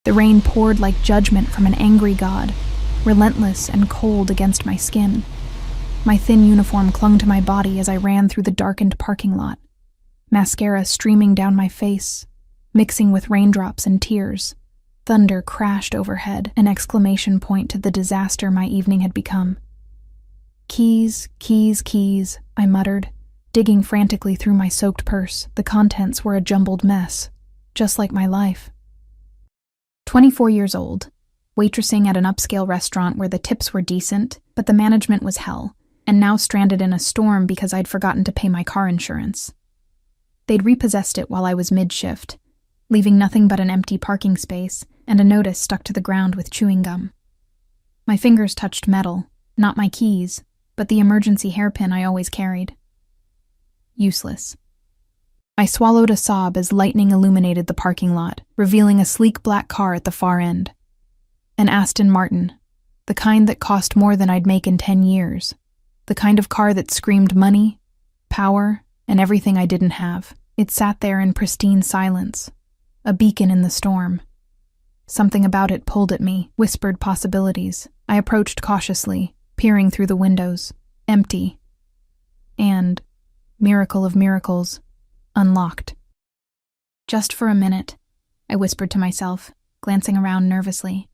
The rain poured like judgment from an angry god, relentless and cold against my skin. My thin uniform clung to my body as I ran through the darkened parking lot, mascara streaming down my face, mixing with raindrops and tears. Thunder crashed overhead, an exclamation point to the disaster my evening had become. Keys, keys, keys, I muttered, digging frantically through my soaked purse. The contents were a jumbled mess, just like my life. 24 years old, waitressing at an upscale restaurant where the tips were decent, but the management was hell, and now stranded in a storm because I'd forgotten to pay my car insurance. They'd repossessed it while I was mid-shift, leaving nothing but an empty parking space and a notice stuck to the ground with chewing gum. My fingers touched metal, not my keys, but the emergency hairpin I always carried. Useless. I swallowed a sob as lightning illuminated the parking lot, revealing a sleek black car at the far end. An Aston Martin, the kind that cost more than I'd make in 10 years. The kind of car that screamed money, power, and everything I didn't have. It sat there in pristine silence, a beacon in the storm. Something about it pulled at me, whispered possibilities. I approached cautiously, peering through the windows, empty. And, miracle of miracles, unlocked. Just for a minute, I whispered to myself, glancing around nervously.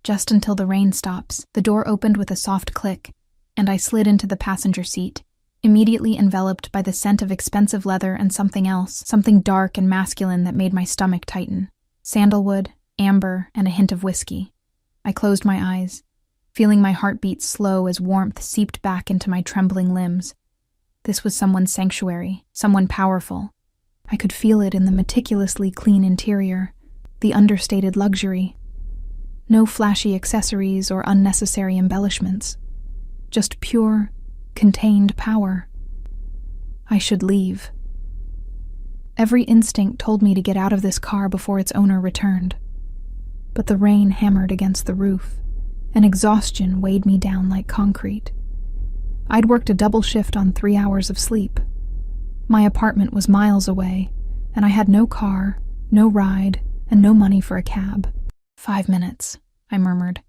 Just until the rain stops, the door opened with a soft click, and I slid into the passenger seat, immediately enveloped by the scent of expensive leather and something else, something dark and masculine that made my stomach tighten. Sandalwood, amber, and a hint of whiskey. I closed my eyes, feeling my heartbeat slow as warmth seeped back into my trembling limbs. This was someone's sanctuary, someone powerful. I could feel it in the meticulously clean interior, the understated luxury. No flashy accessories or unnecessary embellishments. Just pure, contained power. I should leave. Every instinct told me to get out of this car before its owner returned. But the rain hammered against the roof, and exhaustion weighed me down like concrete. I'd worked a double shift on 3 hours of sleep. My apartment was miles away, and I had no car, no ride, and no money for a cab. 5 minutes, I murmured,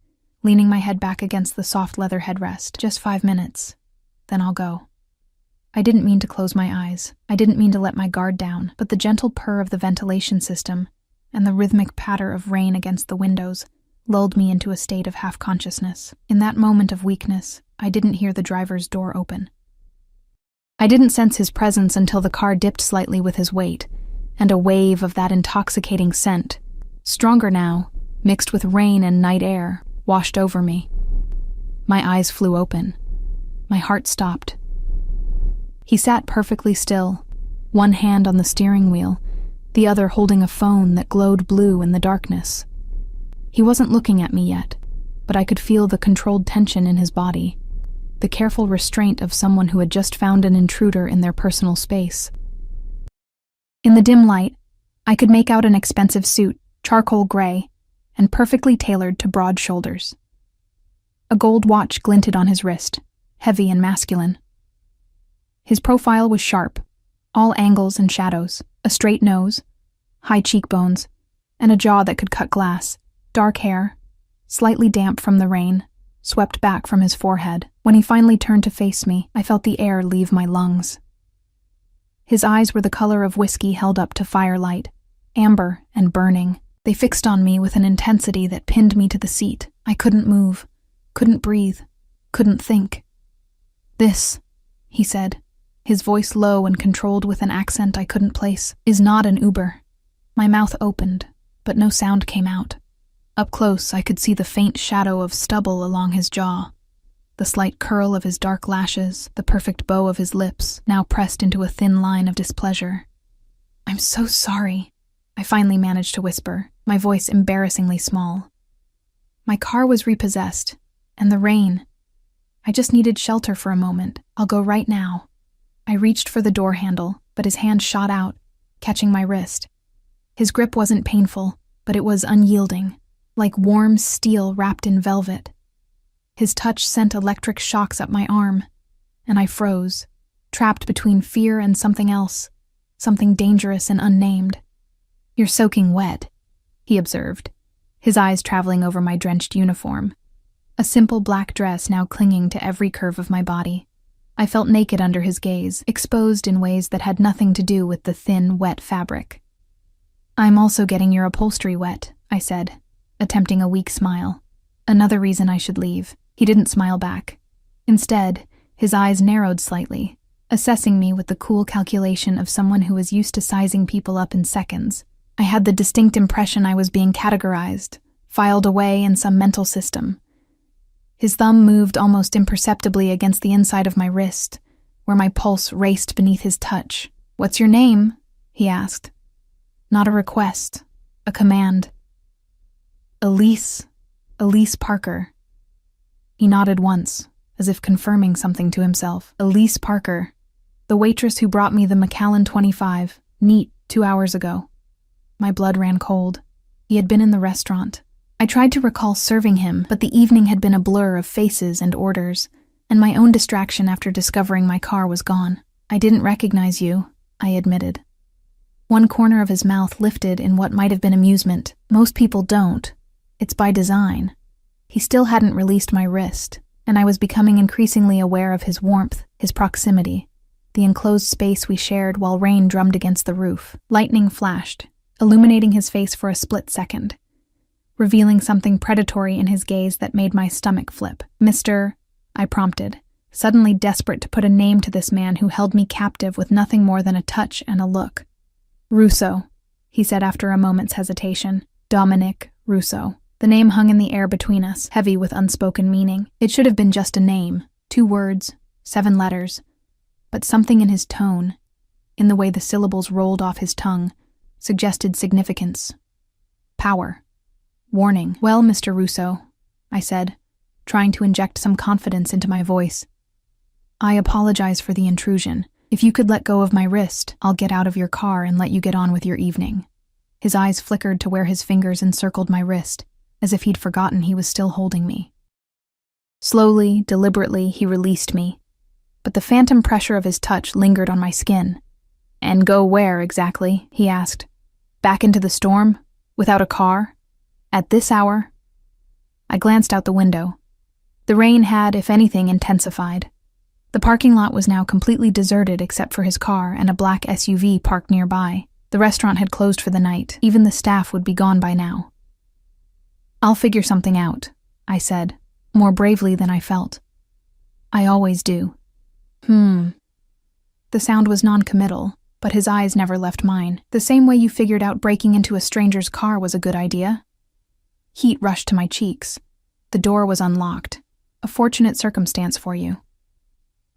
leaning my head back against the soft leather headrest. Just 5 minutes. Then I'll go. I didn't mean to close my eyes. I didn't mean to let my guard down, but the gentle purr of the ventilation system and the rhythmic patter of rain against the windows lulled me into a state of half-consciousness. In that moment of weakness, I didn't hear the driver's door open. I didn't sense his presence until the car dipped slightly with his weight, and a wave of that intoxicating scent, stronger now, mixed with rain and night air, washed over me. My eyes flew open. My heart stopped. He sat perfectly still, one hand on the steering wheel, the other holding a phone that glowed blue in the darkness. He wasn't looking at me yet, but I could feel the controlled tension in his body, the careful restraint of someone who had just found an intruder in their personal space. In the dim light, I could make out an expensive suit, charcoal gray, and perfectly tailored to broad shoulders. A gold watch glinted on his wrist, heavy and masculine. His profile was sharp, all angles and shadows, a straight nose, high cheekbones, and a jaw that could cut glass. Dark hair, slightly damp from the rain, swept back from his forehead. When he finally turned to face me, I felt the air leave my lungs. His eyes were the color of whiskey held up to firelight, amber and burning. They fixed on me with an intensity that pinned me to the seat. I couldn't move, couldn't breathe, couldn't think. "This," he said, his voice low and controlled with an accent I couldn't place, "is not an Uber." My mouth opened, but no sound came out. Up close, I could see the faint shadow of stubble along his jaw, the slight curl of his dark lashes, the perfect bow of his lips, now pressed into a thin line of displeasure. "I'm so sorry," I finally managed to whisper, my voice embarrassingly small. My car was repossessed, and the rain. I just needed shelter for a moment. "I'll go right now." I reached for the door handle, but his hand shot out, catching my wrist. His grip wasn't painful, but it was unyielding, like warm steel wrapped in velvet. His touch sent electric shocks up my arm, and I froze, trapped between fear and something else, something dangerous and unnamed. "You're soaking wet," he observed, his eyes traveling over my drenched uniform. A simple black dress now clinging to every curve of my body. I felt naked under his gaze, exposed in ways that had nothing to do with the thin, wet fabric. "I'm also getting your upholstery wet," I said, attempting a weak smile. "Another reason I should leave." He didn't smile back. Instead, his eyes narrowed slightly, assessing me with the cool calculation of someone who was used to sizing people up in seconds. I had the distinct impression I was being categorized, filed away in some mental system. His thumb moved almost imperceptibly against the inside of my wrist, where my pulse raced beneath his touch. "What's your name?" he asked. Not a request, a command. "Elise Parker." He nodded once, as if confirming something to himself. "Elise Parker, the waitress who brought me the Macallan 25, neat, 2 hours ago." My blood ran cold. He had been in the restaurant. I tried to recall serving him, but the evening had been a blur of faces and orders, and my own distraction after discovering my car was gone. "I didn't recognize you," I admitted. One corner of his mouth lifted in what might have been amusement. "Most people don't. It's by design." He still hadn't released my wrist, and I was becoming increasingly aware of his warmth, his proximity, the enclosed space we shared while rain drummed against the roof. Lightning flashed, illuminating his face for a split second, revealing something predatory in his gaze that made my stomach flip. "Mr. I prompted, suddenly desperate to put a name to this man who held me captive with nothing more than a touch and a look. "Russo," he said after a moment's hesitation. "Dominic Russo." The name hung in the air between us, heavy with unspoken meaning. It should have been just a name, 2 words, 7 letters. But something in his tone, in the way the syllables rolled off his tongue, suggested significance. Power. Warning. "Well, Mr. Russo," I said, trying to inject some confidence into my voice. "I apologize for the intrusion. If you could let go of my wrist, I'll get out of your car and let you get on with your evening." His eyes flickered to where his fingers encircled my wrist, as if he'd forgotten he was still holding me. Slowly, deliberately, he released me, but the phantom pressure of his touch lingered on my skin. "And go where, exactly?" he asked. "Back into the storm? Without a car? At this hour?" I glanced out the window. The rain had, if anything, intensified. The parking lot was now completely deserted except for his car and a black SUV parked nearby. The restaurant had closed for the night. Even the staff would be gone by now. "I'll figure something out," I said, more bravely than I felt. "I always do." The sound was non-committal, but his eyes never left mine. "The same way you figured out breaking into a stranger's car was a good idea?" Heat rushed to my cheeks. The door was unlocked. A fortunate circumstance for you.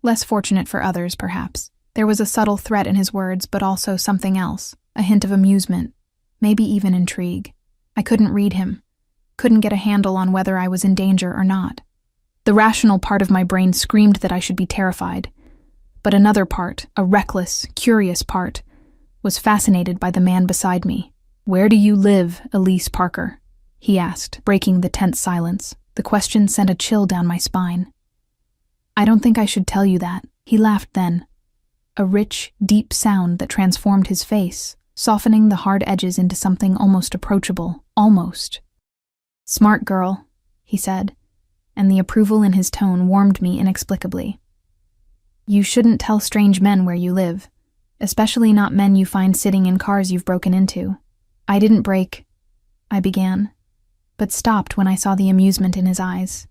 Less fortunate for others, perhaps. There was a subtle threat in his words, but also something else, a hint of amusement, maybe even intrigue. I couldn't read him. Couldn't get a handle on whether I was in danger or not. The rational part of my brain screamed that I should be terrified, but another part, a reckless, curious part, was fascinated by the man beside me. "Where do you live, Elise Parker?" he asked, breaking the tense silence. The question sent a chill down my spine. "I don't think I should tell you that." He laughed then, a rich, deep sound that transformed his face, softening the hard edges into something almost approachable. Almost. "Smart girl," he said, and the approval in his tone warmed me inexplicably. "You shouldn't tell strange men where you live, especially not men you find sitting in cars you've broken into." "I didn't break," I began, but stopped when I saw the amusement in his eyes.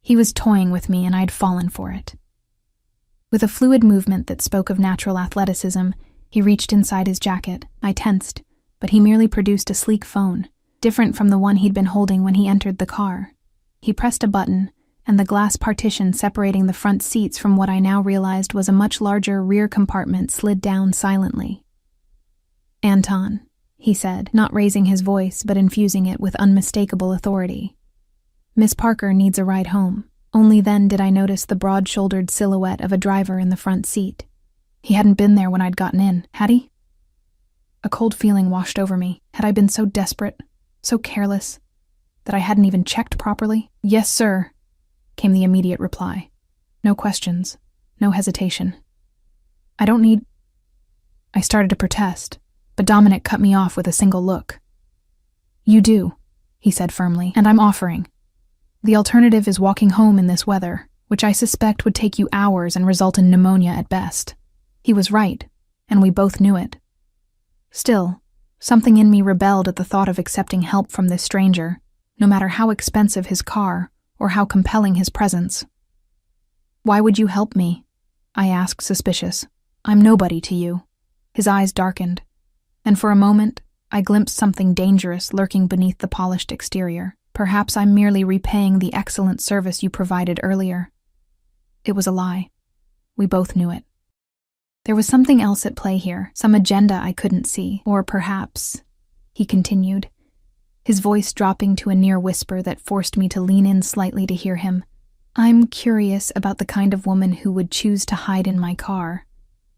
He was toying with me and I'd fallen for it. With a fluid movement that spoke of natural athleticism, he reached inside his jacket. I tensed, but he merely produced a sleek phone, different from the one he'd been holding when he entered the car. He pressed a button, and the glass partition separating the front seats from what I now realized was a much larger rear compartment slid down silently. "Anton," he said, not raising his voice but infusing it with unmistakable authority. "Miss Parker needs a ride home." Only then did I notice the broad-shouldered silhouette of a driver in the front seat. He hadn't been there when I'd gotten in, had he? A cold feeling washed over me. Had I been so desperate, so careless, that I hadn't even checked properly? "Yes, sir," came the immediate reply. No questions, no hesitation. "I don't need—" I started to protest, but Dominic cut me off with a single look. "You do. he said firmly, and I'm offering. The alternative is walking home in this weather, which I suspect would take you hours and result in pneumonia at best. He was right, and we both knew it. Still, something in me rebelled at the thought of accepting help from this stranger, no matter how expensive his car or how compelling his presence. Why would you help me? I asked, suspicious. I'm nobody to you. His eyes darkened, and for a moment, I glimpsed something dangerous lurking beneath the polished exterior. Perhaps I'm merely repaying the excellent service you provided earlier. It was a lie. We both knew it. There was something else at play here, some agenda I couldn't see. Or perhaps, he continued, his voice dropping to a near whisper that forced me to lean in slightly to hear him. I'm curious about the kind of woman who would choose to hide in my car,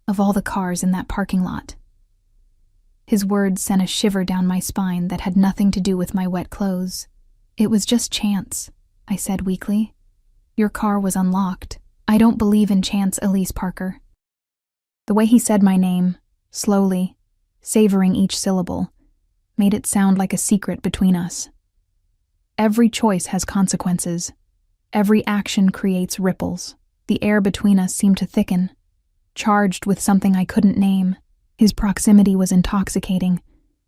of all the cars in that parking lot. His words sent a shiver down my spine that had nothing to do with my wet clothes. It was just chance, I said weakly. Your car was unlocked. I don't believe in chance, Elise Parker. The way he said my name, slowly, savoring each syllable, made it sound like a secret between us. Every choice has consequences. Every action creates ripples. The air between us seemed to thicken, charged with something I couldn't name. His proximity was intoxicating,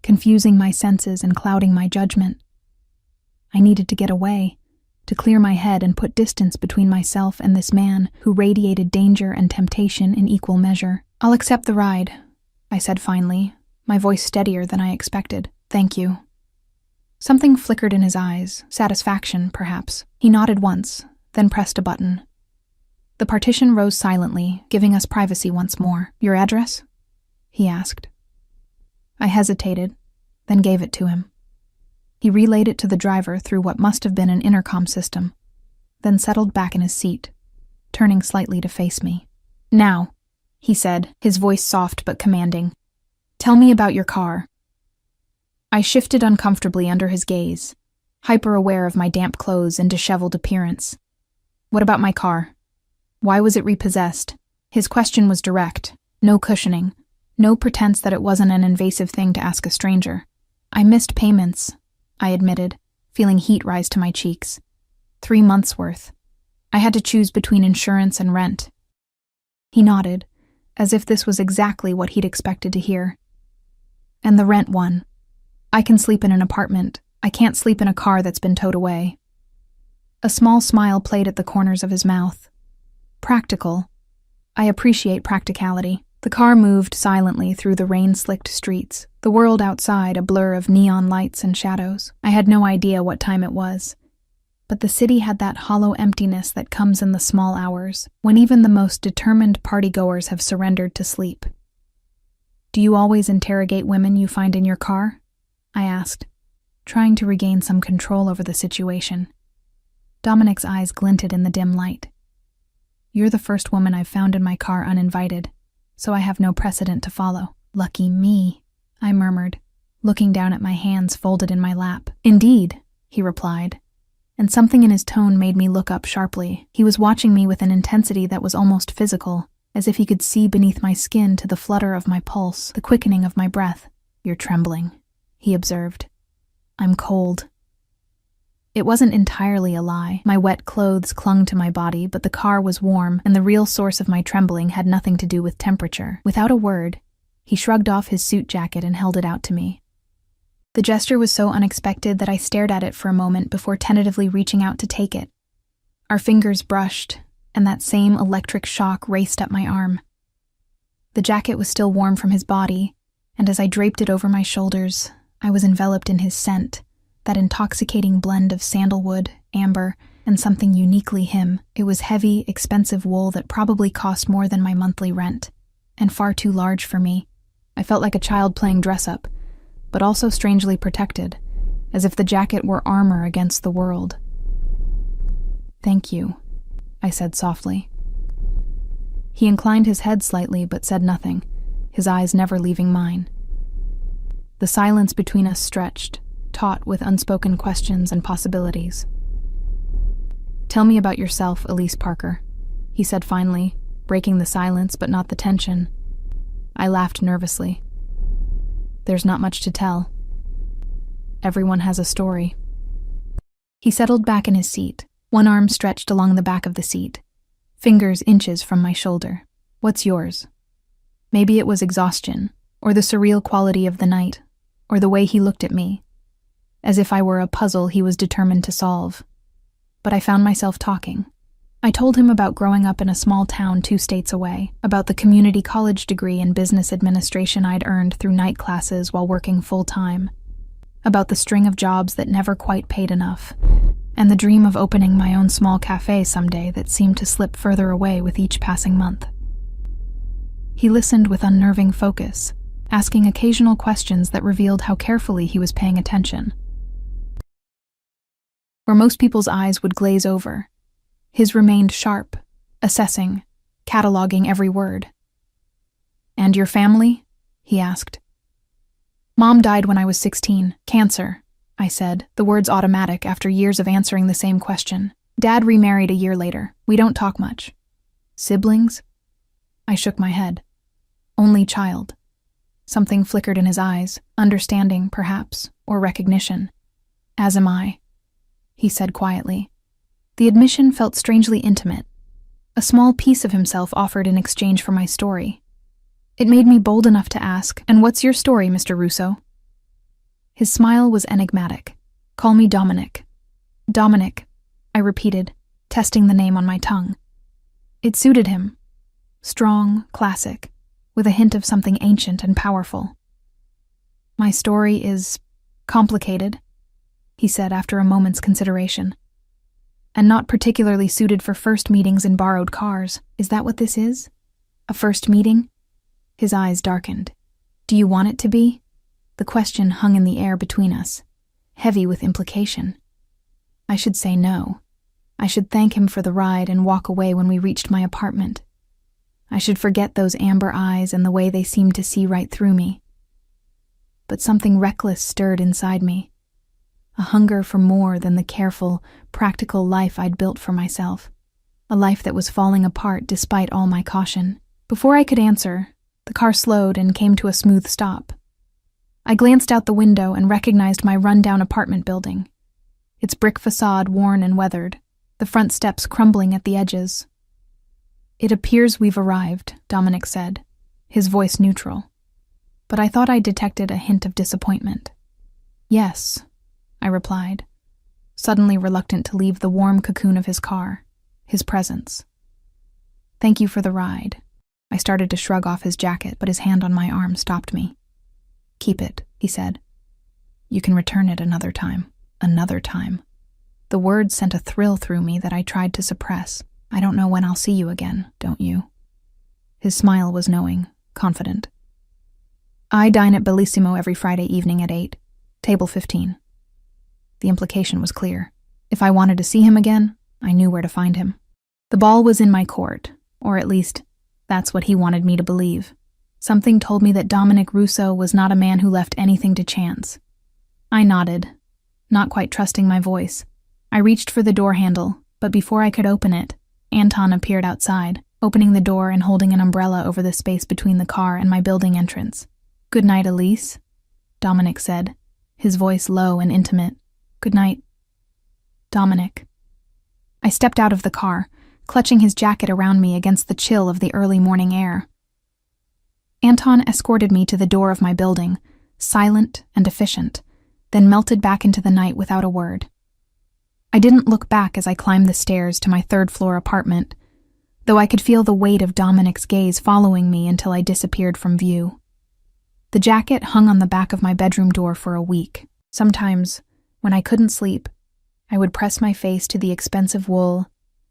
confusing my senses and clouding my judgment. I needed to get away, to clear my head and put distance between myself and this man who radiated danger and temptation in equal measure. I'll accept the ride, I said finally, my voice steadier than I expected. Thank you. Something flickered in his eyes, satisfaction, perhaps. He nodded once, then pressed a button. The partition rose silently, giving us privacy once more. Your address? He asked. I hesitated, then gave it to him. He relayed it to the driver through what must have been an intercom system, then settled back in his seat, turning slightly to face me. Now, he said, his voice soft but commanding, tell me about your car. I shifted uncomfortably under his gaze, hyper-aware of my damp clothes and disheveled appearance. What about my car? Why was it repossessed? His question was direct, no cushioning, no pretense that it wasn't an invasive thing to ask a stranger. I missed payments, I admitted, feeling heat rise to my cheeks. 3 months' worth. I had to choose between insurance and rent. He nodded, as if this was exactly what he'd expected to hear. And the rent won. I can sleep in an apartment. I can't sleep in a car that's been towed away. A small smile played at the corners of his mouth. Practical. I appreciate practicality. The car moved silently through the rain-slicked streets, the world outside a blur of neon lights and shadows. I had no idea what time it was, but the city had that hollow emptiness that comes in the small hours, when even the most determined partygoers have surrendered to sleep. Do you always interrogate women you find in your car? I asked, trying to regain some control over the situation. Dominic's eyes glinted in the dim light. You're the first woman I've found in my car uninvited, so I have no precedent to follow. Lucky me, I murmured, looking down at my hands folded in my lap. Indeed, he replied, and something in his tone made me look up sharply. He was watching me with an intensity that was almost physical, as if he could see beneath my skin to the flutter of my pulse, the quickening of my breath. You're trembling, he observed. I'm cold. It wasn't entirely a lie. My wet clothes clung to my body, but the car was warm, and the real source of my trembling had nothing to do with temperature. Without a word, he shrugged off his suit jacket and held it out to me. The gesture was so unexpected that I stared at it for a moment before tentatively reaching out to take it. Our fingers brushed, and that same electric shock raced up my arm. The jacket was still warm from his body, and as I draped it over my shoulders, I was enveloped in his scent, that intoxicating blend of sandalwood, amber, and something uniquely him. It was heavy, expensive wool that probably cost more than my monthly rent, and far too large for me. I felt like a child playing dress-up, but also strangely protected, as if the jacket were armor against the world. Thank you, I said softly. He inclined his head slightly but said nothing, his eyes never leaving mine. The silence between us stretched, taut with unspoken questions and possibilities. Tell me about yourself, Elise Parker, he said finally, breaking the silence but not the tension. I laughed nervously. There's not much to tell. Everyone has a story. He settled back in his seat, one arm stretched along the back of the seat, fingers inches from my shoulder. "What's yours?" Maybe it was exhaustion, or the surreal quality of the night, or the way he looked at me, as if I were a puzzle he was determined to solve. But I found myself talking. I told him about growing up in a small town 2 states away, about the community college degree in business administration I'd earned through night classes while working full-time, about the string of jobs that never quite paid enough, and the dream of opening my own small cafe someday that seemed to slip further away with each passing month. He listened with unnerving focus, asking occasional questions that revealed how carefully he was paying attention. Where most people's eyes would glaze over, his remained sharp, assessing, cataloging every word. "And your family?" he asked. "Mom died when I was 16, cancer," I said, the words automatic after years of answering the same question. "Dad remarried a year later. We don't talk much." "Siblings?" I shook my head. "Only child." Something flickered in his eyes, understanding, perhaps, or recognition. "As am I," he said quietly. The admission felt strangely intimate, a small piece of himself offered in exchange for my story. It made me bold enough to ask, "And what's your story, Mr. Russo?" His smile was enigmatic. "Call me Dominic." "Dominic," I repeated, testing the name on my tongue. It suited him. Strong, classic, with a hint of something ancient and powerful. "My story is complicated," he said after a moment's consideration. "And not particularly suited for first meetings in borrowed cars. Is that what this is? A first meeting?" His eyes darkened. "Do you want it to be?" The question hung in the air between us, heavy with implication. I should say no. I should thank him for the ride and walk away when we reached my apartment. I should forget those amber eyes and the way they seemed to see right through me. But something reckless stirred inside me, a hunger for more than the careful, practical life I'd built for myself, a life that was falling apart despite all my caution. Before I could answer, the car slowed and came to a smooth stop. I glanced out the window and recognized my run-down apartment building, its brick facade worn and weathered, the front steps crumbling at the edges. "It appears we've arrived," Dominic said, his voice neutral. But I thought I detected a hint of disappointment. "Yes," I replied, suddenly reluctant to leave the warm cocoon of his car, his presence. "Thank you for the ride." I started to shrug off his jacket, but his hand on my arm stopped me. "Keep it," he said. "You can return it another time." Another time. The words sent a thrill through me that I tried to suppress. "I don't know when I'll see you again, don't you?" His smile was knowing, confident. "I dine at Bellissimo every Friday evening at 8, table 15. The implication was clear. If I wanted to see him again, I knew where to find him. The ball was in my court, or at least, that's what he wanted me to believe. Something told me that Dominic Russo was not a man who left anything to chance. I nodded, not quite trusting my voice. I reached for the door handle, but before I could open it, Anton appeared outside, opening the door and holding an umbrella over the space between the car and my building entrance. "Good night, Elise," Dominic said, his voice low and intimate. "Good night, Dominic." I stepped out of the car, clutching his jacket around me against the chill of the early morning air. Anton escorted me to the door of my building, silent and efficient, then melted back into the night without a word. I didn't look back as I climbed the stairs to my third-floor apartment, though I could feel the weight of Dominic's gaze following me until I disappeared from view. The jacket hung on the back of my bedroom door for a week. Sometimes, when I couldn't sleep, I would press my face to the expensive wool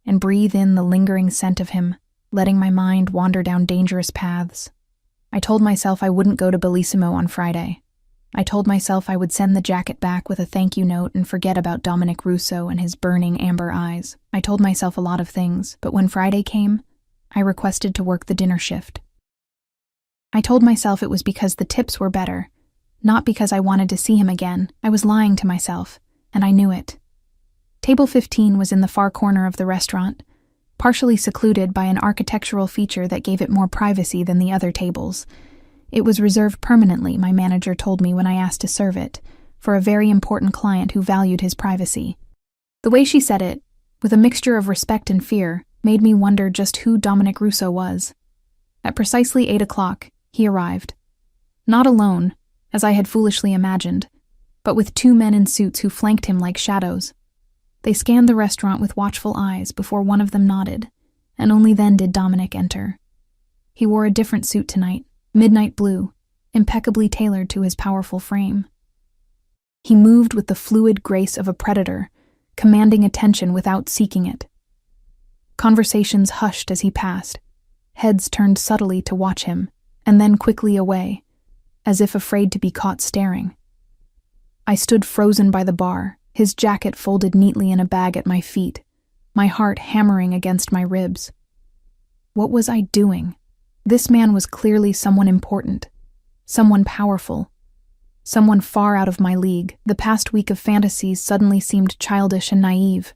and breathe in the lingering scent of him, letting my mind wander down dangerous paths. I told myself I wouldn't go to Bellissimo on Friday. I told myself I would send the jacket back with a thank you note and forget about Dominic Russo and his burning amber eyes. I told myself a lot of things, but when Friday came, I requested to work the dinner shift. I told myself it was because the tips were better, not because I wanted to see him again. I was lying to myself, and I knew it. Table 15 was in the far corner of the restaurant, partially secluded by an architectural feature that gave it more privacy than the other tables. It was reserved permanently, my manager told me when I asked to serve it, for a very important client who valued his privacy. The way she said it, with a mixture of respect and fear, made me wonder just who Dominic Russo was. At precisely 8 o'clock, he arrived. Not alone, as I had foolishly imagined, but with 2 men in suits who flanked him like shadows. They scanned the restaurant with watchful eyes before one of them nodded, and only then did Dominic enter. He wore a different suit tonight, midnight blue, impeccably tailored to his powerful frame. He moved with the fluid grace of a predator, commanding attention without seeking it. Conversations hushed as he passed, heads turned subtly to watch him, and then quickly away, as if afraid to be caught staring. I stood frozen by the bar, his jacket folded neatly in a bag at my feet, my heart hammering against my ribs. What was I doing? This man was clearly someone important, someone powerful, someone far out of my league. The past week of fantasies suddenly seemed childish and naive.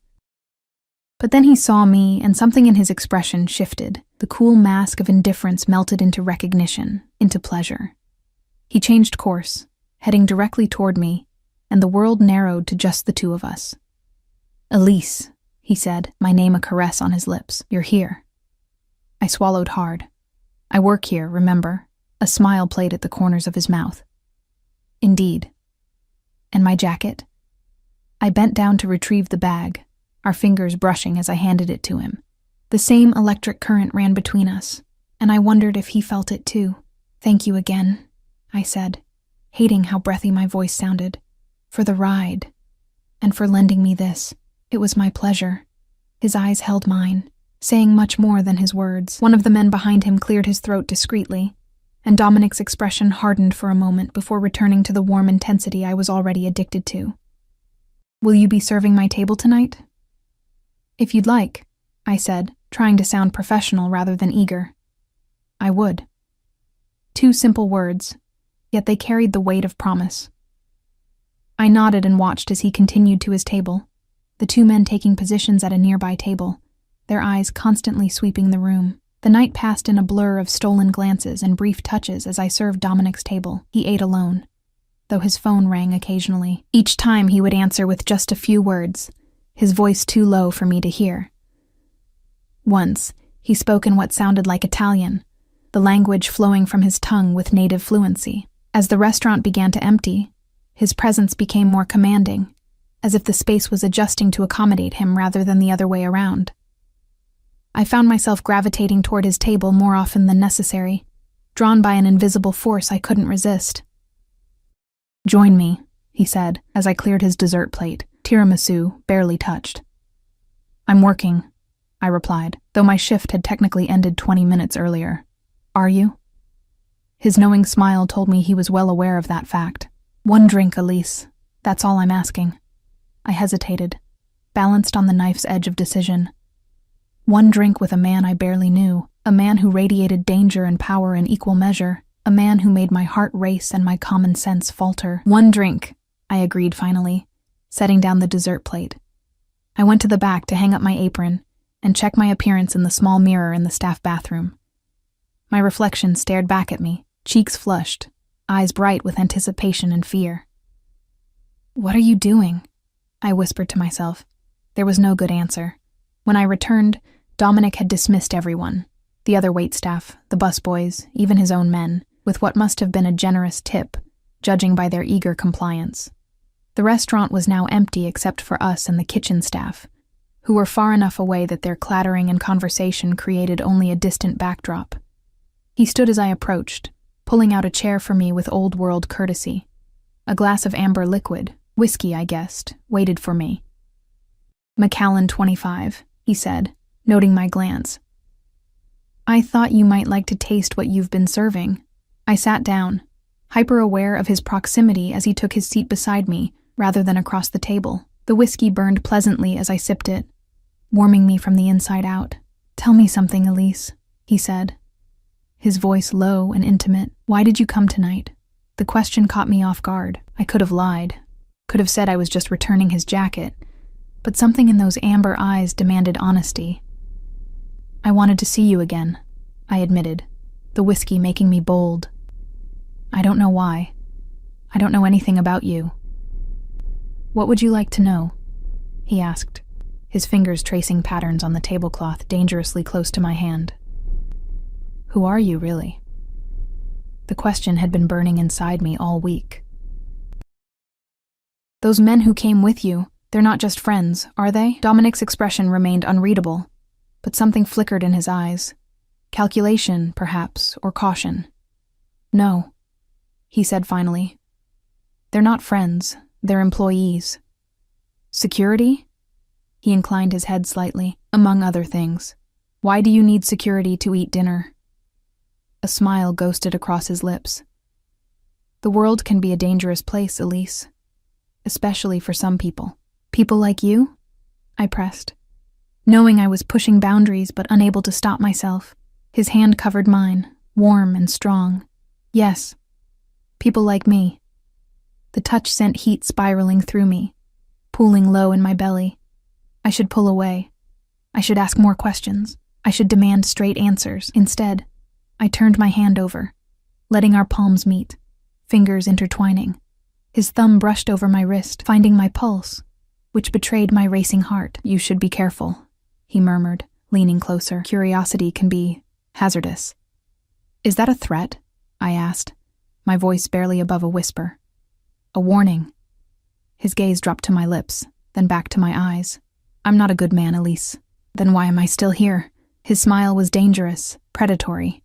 But then he saw me, and something in his expression shifted. The cool mask of indifference melted into recognition, into pleasure. He changed course, heading directly toward me, and the world narrowed to just the 2 of us. "Elise," he said, my name a caress on his lips. "You're here." I swallowed hard. "I work here, remember?" A smile played at the corners of his mouth. "Indeed." "And my jacket?" I bent down to retrieve the bag, our fingers brushing as I handed it to him. The same electric current ran between us, and I wondered if he felt it too. "Thank you again," I said, hating how breathy my voice sounded, "for the ride, and for lending me this. It was my pleasure." His eyes held mine, saying much more than his words. One of the men behind him cleared his throat discreetly, and Dominic's expression hardened for a moment before returning to the warm intensity I was already addicted to. "Will you be serving my table tonight?" "If you'd like," I said, trying to sound professional rather than eager. "I would." 2 simple words, yet they carried the weight of promise. I nodded and watched as he continued to his table, the 2 men taking positions at a nearby table, their eyes constantly sweeping the room. The night passed in a blur of stolen glances and brief touches as I served Dominic's table. He ate alone, though his phone rang occasionally. Each time he would answer with just a few words, his voice too low for me to hear. Once, he spoke in what sounded like Italian, the language flowing from his tongue with native fluency. As the restaurant began to empty, his presence became more commanding, as if the space was adjusting to accommodate him rather than the other way around. I found myself gravitating toward his table more often than necessary, drawn by an invisible force I couldn't resist. "Join me," he said, as I cleared his dessert plate, tiramisu barely touched. "I'm working," I replied, though my shift had technically ended 20 minutes earlier. "Are you?" His knowing smile told me he was well aware of that fact. "1 drink, Elise. That's all I'm asking." I hesitated, balanced on the knife's edge of decision. 1 drink with a man I barely knew, a man who radiated danger and power in equal measure, a man who made my heart race and my common sense falter. 1 drink, I agreed finally, setting down the dessert plate. I went to the back to hang up my apron and check my appearance in the small mirror in the staff bathroom. My reflection stared back at me, cheeks flushed, eyes bright with anticipation and fear. "What are you doing?" I whispered to myself. There was no good answer. When I returned, Dominic had dismissed everyone, the other waitstaff, the busboys, even his own men, with what must have been a generous tip, judging by their eager compliance. The restaurant was now empty except for us and the kitchen staff, who were far enough away that their clattering and conversation created only a distant backdrop. He stood as I approached, pulling out a chair for me with old-world courtesy. A glass of amber liquid, whiskey I guessed, waited for me. "Macallan 25, he said, noting my glance. "I thought you might like to taste what you've been serving." I sat down, hyper-aware of his proximity as he took his seat beside me, rather than across the table. The whiskey burned pleasantly as I sipped it, warming me from the inside out. "Tell me something, Elise," he said, his voice low and intimate. "Why did you come tonight?" The question caught me off guard. I could have lied, could have said I was just returning his jacket, but something in those amber eyes demanded honesty. "I wanted to see you again," I admitted, the whiskey making me bold. "I don't know why. I don't know anything about you." "What would you like to know?" he asked, his fingers tracing patterns on the tablecloth dangerously close to my hand. Who are you, really? The question had been burning inside me all week. Those men who came with you, they're not just friends, are they? Dominic's expression remained unreadable, but something flickered in his eyes. Calculation, perhaps, or caution. No, he said finally. They're not friends, they're employees. Security? He inclined his head slightly, among other things. Why do you need security to eat dinner? A smile ghosted across his lips. The world can be a dangerous place, Elise. Especially for some people. People like you? I pressed, knowing I was pushing boundaries but unable to stop myself. His hand covered mine, warm and strong. Yes, people like me. The touch sent heat spiraling through me, pooling low in my belly. I should pull away. I should ask more questions. I should demand straight answers. Instead, I turned my hand over, letting our palms meet, fingers intertwining. His thumb brushed over my wrist, finding my pulse, which betrayed my racing heart. You should be careful, he murmured, leaning closer. Curiosity can be hazardous. Is that a threat? I asked, my voice barely above a whisper. A warning. His gaze dropped to my lips, then back to my eyes. I'm not a good man, Elise. Then why am I still here? His smile was dangerous, predatory.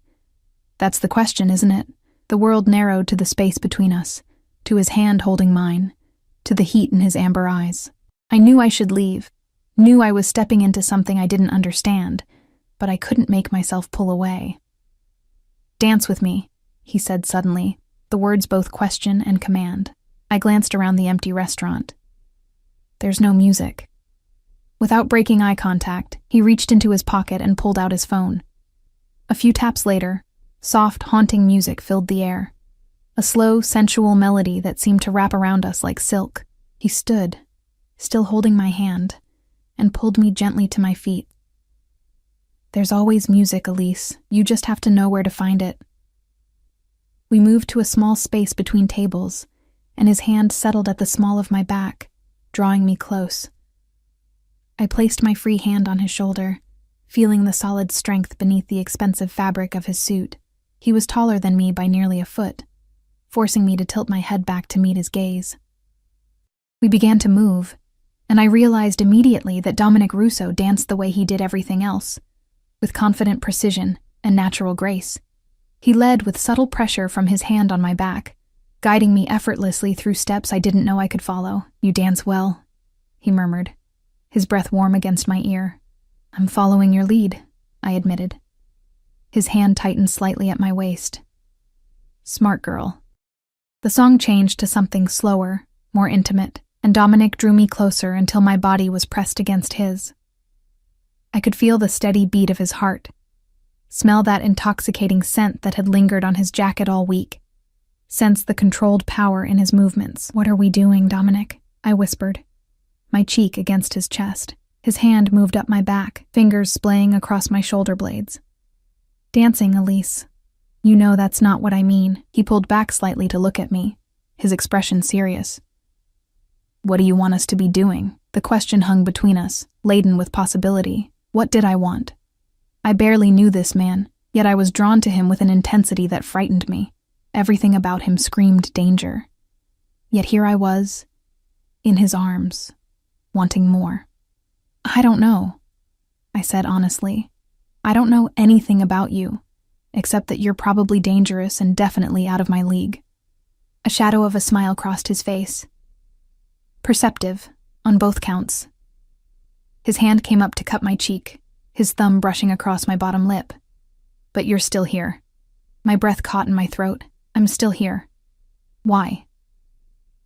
That's the question, isn't it? The world narrowed to the space between us, to his hand holding mine, to the heat in his amber eyes. I knew I should leave, knew I was stepping into something I didn't understand, but I couldn't make myself pull away. Dance with me, he said suddenly, the words both question and command. I glanced around the empty restaurant. There's no music. Without breaking eye contact, he reached into his pocket and pulled out his phone. A few taps later, soft, haunting music filled the air. A slow, sensual melody that seemed to wrap around us like silk. He stood, still holding my hand, and pulled me gently to my feet. There's always music, Elise. You just have to know where to find it. We moved to a small space between tables, and his hand settled at the small of my back, drawing me close. I placed my free hand on his shoulder, feeling the solid strength beneath the expensive fabric of his suit. He was taller than me by nearly a foot, forcing me to tilt my head back to meet his gaze. We began to move, and I realized immediately that Dominic Russo danced the way he did everything else, with confident precision and natural grace. He led with subtle pressure from his hand on my back, guiding me effortlessly through steps I didn't know I could follow. You dance well, he murmured, his breath warm against my ear. I'm following your lead, I admitted. His hand tightened slightly at my waist. Smart girl. The song changed to something slower, more intimate, and Dominic drew me closer until my body was pressed against his. I could feel the steady beat of his heart, smell that intoxicating scent that had lingered on his jacket all week, sense the controlled power in his movements. What are we doing, Dominic? I whispered, my cheek against his chest. His hand moved up my back, fingers splaying across my shoulder blades. Dancing, Elise. You know that's not what I mean. He pulled back slightly to look at me, his expression serious. What do you want us to be doing? The question hung between us, laden with possibility. What did I want? I barely knew this man, yet I was drawn to him with an intensity that frightened me. Everything about him screamed danger. Yet here I was, in his arms, wanting more. I don't know, I said honestly. I don't know anything about you, except that you're probably dangerous and definitely out of my league. A shadow of a smile crossed his face. Perceptive, on both counts. His hand came up to cup my cheek, his thumb brushing across my bottom lip. But you're still here. My breath caught in my throat. I'm still here. Why?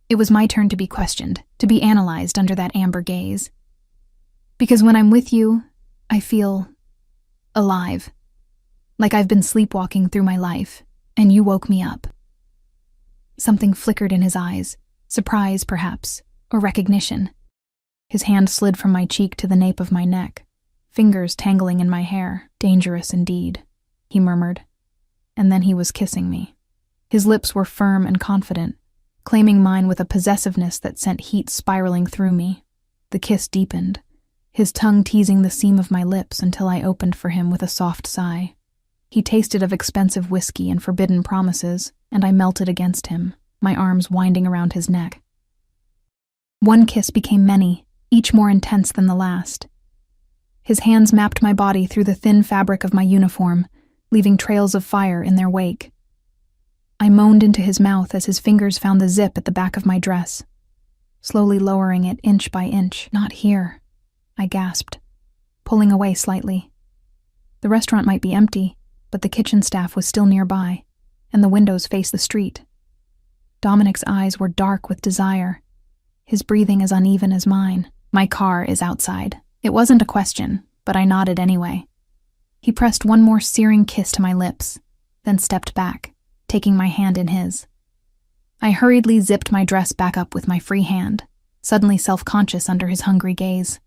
It was my turn to be questioned, to be analyzed under that amber gaze. Because when I'm with you, I feel alive. Like I've been sleepwalking through my life, and you woke me up. Something flickered in his eyes, surprise perhaps, or recognition. His hand slid from my cheek to the nape of my neck, fingers tangling in my hair. Dangerous indeed, he murmured. And then he was kissing me. His lips were firm and confident, claiming mine with a possessiveness that sent heat spiraling through me. The kiss deepened, his tongue teasing the seam of my lips until I opened for him with a soft sigh. He tasted of expensive whiskey and forbidden promises, and I melted against him, my arms winding around his neck. One kiss became many, each more intense than the last. His hands mapped my body through the thin fabric of my uniform, leaving trails of fire in their wake. I moaned into his mouth as his fingers found the zip at the back of my dress, slowly lowering it inch by inch. "Not here," I gasped, pulling away slightly. The restaurant might be empty, but the kitchen staff was still nearby, and the windows faced the street. Dominic's eyes were dark with desire, his breathing as uneven as mine. "My car is outside." It wasn't a question, but I nodded anyway. He pressed one more searing kiss to my lips, then stepped back, taking my hand in his. I hurriedly zipped my dress back up with my free hand, suddenly self-conscious under his hungry gaze.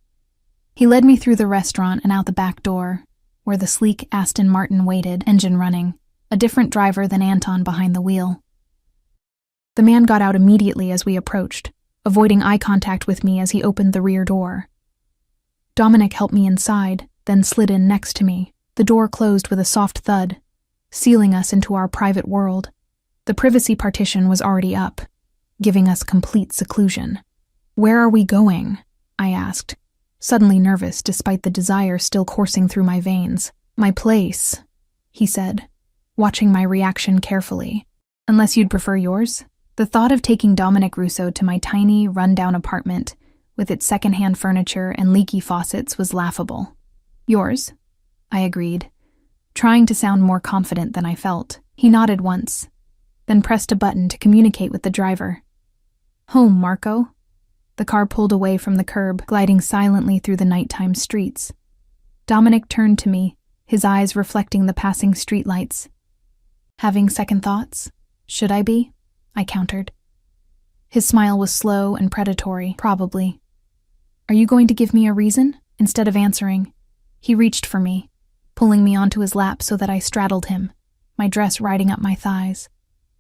He led me through the restaurant and out the back door, where the sleek Aston Martin waited, engine running, a different driver than Anton behind the wheel. The man got out immediately as we approached, avoiding eye contact with me as he opened the rear door. Dominic helped me inside, then slid in next to me. The door closed with a soft thud, sealing us into our private world. The privacy partition was already up, giving us complete seclusion. "Where are we going?" I asked, suddenly nervous despite the desire still coursing through my veins. "My place," he said, watching my reaction carefully. "Unless you'd prefer yours?" The thought of taking Dominic Russo to my tiny, run-down apartment with its second-hand furniture and leaky faucets was laughable. "Yours," I agreed, trying to sound more confident than I felt. He nodded once, then pressed a button to communicate with the driver. "Home, Marco." The car pulled away from the curb, gliding silently through the nighttime streets. Dominic turned to me, his eyes reflecting the passing streetlights. "Having second thoughts? Should I be?" I countered. His smile was slow and predatory, probably. "Are you going to give me a reason?" Instead of answering, he reached for me, pulling me onto his lap so that I straddled him, my dress riding up my thighs.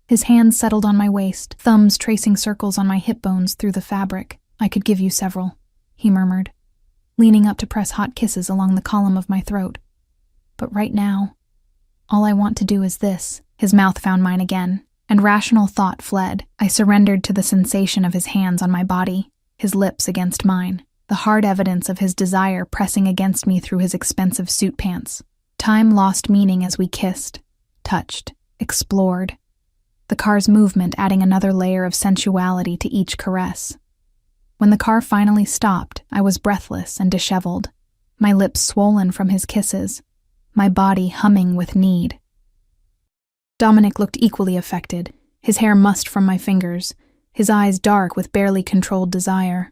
His hands settled on my waist, thumbs tracing circles on my hip bones through the fabric. "I could give you several," he murmured, leaning up to press hot kisses along the column of my throat. "But right now, all I want to do is this." His mouth found mine again, and rational thought fled. I surrendered to the sensation of his hands on my body, his lips against mine, the hard evidence of his desire pressing against me through his expensive suit pants. Time lost meaning as we kissed, touched, explored, the car's movement adding another layer of sensuality to each caress. When the car finally stopped, I was breathless and disheveled, my lips swollen from his kisses, my body humming with need. Dominic looked equally affected, his hair mussed from my fingers, his eyes dark with barely controlled desire.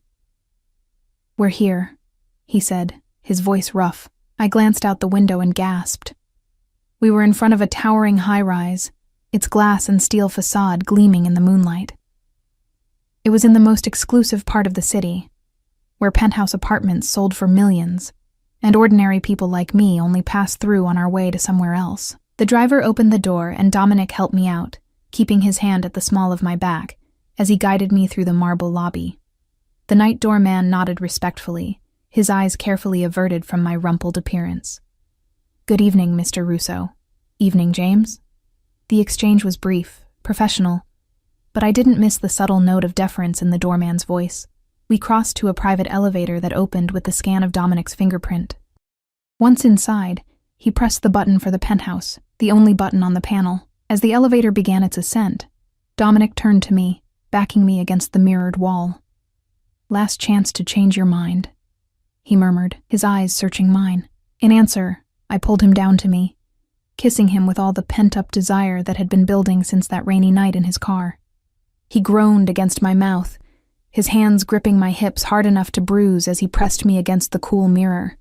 "We're here," he said, his voice rough. I glanced out the window and gasped. We were in front of a towering high-rise, its glass and steel facade gleaming in the moonlight. It was in the most exclusive part of the city, where penthouse apartments sold for millions, and ordinary people like me only passed through on our way to somewhere else. The driver opened the door and Dominic helped me out, keeping his hand at the small of my back, as he guided me through the marble lobby. The night doorman nodded respectfully, his eyes carefully averted from my rumpled appearance. "Good evening, Mr. Russo." "Evening, James." The exchange was brief, professional, but I didn't miss the subtle note of deference in the doorman's voice. We crossed to a private elevator that opened with the scan of Dominic's fingerprint. Once inside, he pressed the button for the penthouse, the only button on the panel. As the elevator began its ascent, Dominic turned to me, backing me against the mirrored wall. "Last chance to change your mind," he murmured, his eyes searching mine. In answer, I pulled him down to me, kissing him with all the pent-up desire that had been building since that rainy night in his car. He groaned against my mouth, his hands gripping my hips hard enough to bruise as he pressed me against the cool mirror.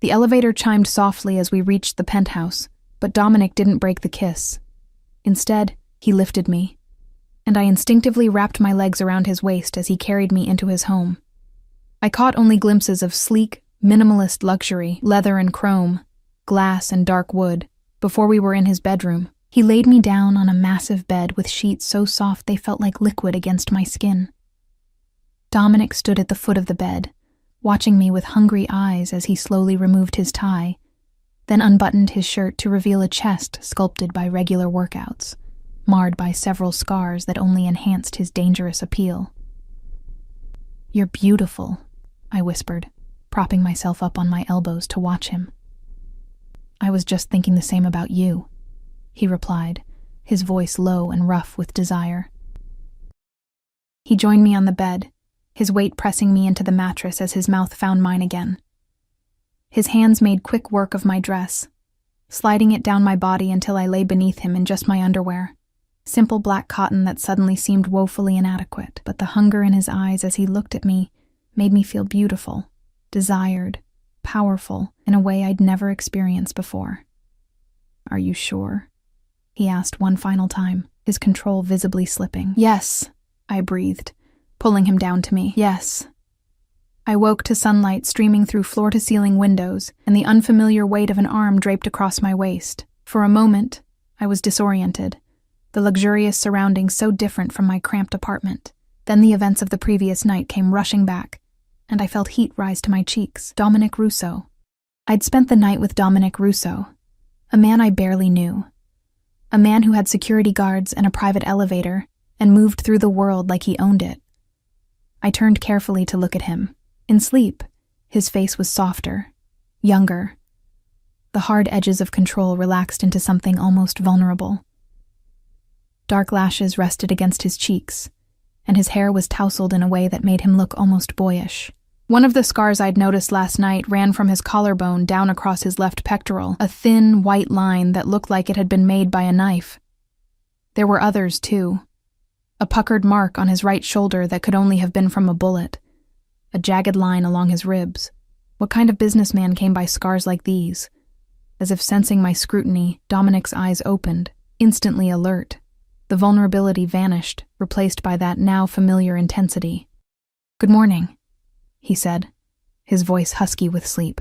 The elevator chimed softly as we reached the penthouse, but Dominic didn't break the kiss. Instead, he lifted me, and I instinctively wrapped my legs around his waist as he carried me into his home. I caught only glimpses of sleek, minimalist luxury, leather and chrome, glass and dark wood, before we were in his bedroom. He laid me down on a massive bed with sheets so soft they felt like liquid against my skin. Dominic stood at the foot of the bed, watching me with hungry eyes as he slowly removed his tie, then unbuttoned his shirt to reveal a chest sculpted by regular workouts, marred by several scars that only enhanced his dangerous appeal. "You're beautiful," I whispered, propping myself up on my elbows to watch him. "I was just thinking the same about you," he replied, his voice low and rough with desire. He joined me on the bed, his weight pressing me into the mattress as his mouth found mine again. His hands made quick work of my dress, sliding it down my body until I lay beneath him in just my underwear, simple black cotton that suddenly seemed woefully inadequate. But the hunger in his eyes as he looked at me made me feel beautiful, desired, powerful in a way I'd never experienced before. "Are you sure?" he asked one final time, his control visibly slipping. "Yes," I breathed, pulling him down to me. "Yes." I woke to sunlight streaming through floor-to-ceiling windows and the unfamiliar weight of an arm draped across my waist. For a moment, I was disoriented, the luxurious surroundings so different from my cramped apartment. Then the events of the previous night came rushing back, and I felt heat rise to my cheeks. Dominic Russo. I'd spent the night with Dominic Russo, a man I barely knew. A man who had security guards and a private elevator and moved through the world like he owned it. I turned carefully to look at him. In sleep, his face was softer, younger. The hard edges of control relaxed into something almost vulnerable. Dark lashes rested against his cheeks, and his hair was tousled in a way that made him look almost boyish. One of the scars I'd noticed last night ran from his collarbone down across his left pectoral, a thin, white line that looked like it had been made by a knife. There were others, too. A puckered mark on his right shoulder that could only have been from a bullet. A jagged line along his ribs. What kind of businessman came by scars like these? As if sensing my scrutiny, Dominic's eyes opened, instantly alert. The vulnerability vanished, replaced by that now familiar intensity. "Good morning," he said, his voice husky with sleep.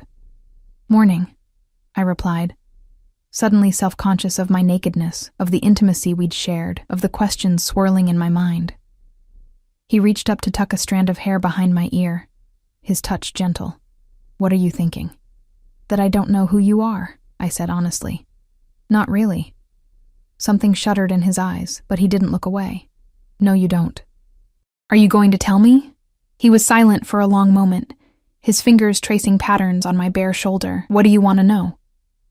"Morning," I replied, suddenly self-conscious of my nakedness, of the intimacy we'd shared, of the questions swirling in my mind. He reached up to tuck a strand of hair behind my ear, his touch gentle. "What are you thinking?" "That I don't know who you are," I said honestly. "Not really." Something shuddered in his eyes, but he didn't look away. "No, you don't." "Are you going to tell me?" He was silent for a long moment, his fingers tracing patterns on my bare shoulder. "What do you want to know?"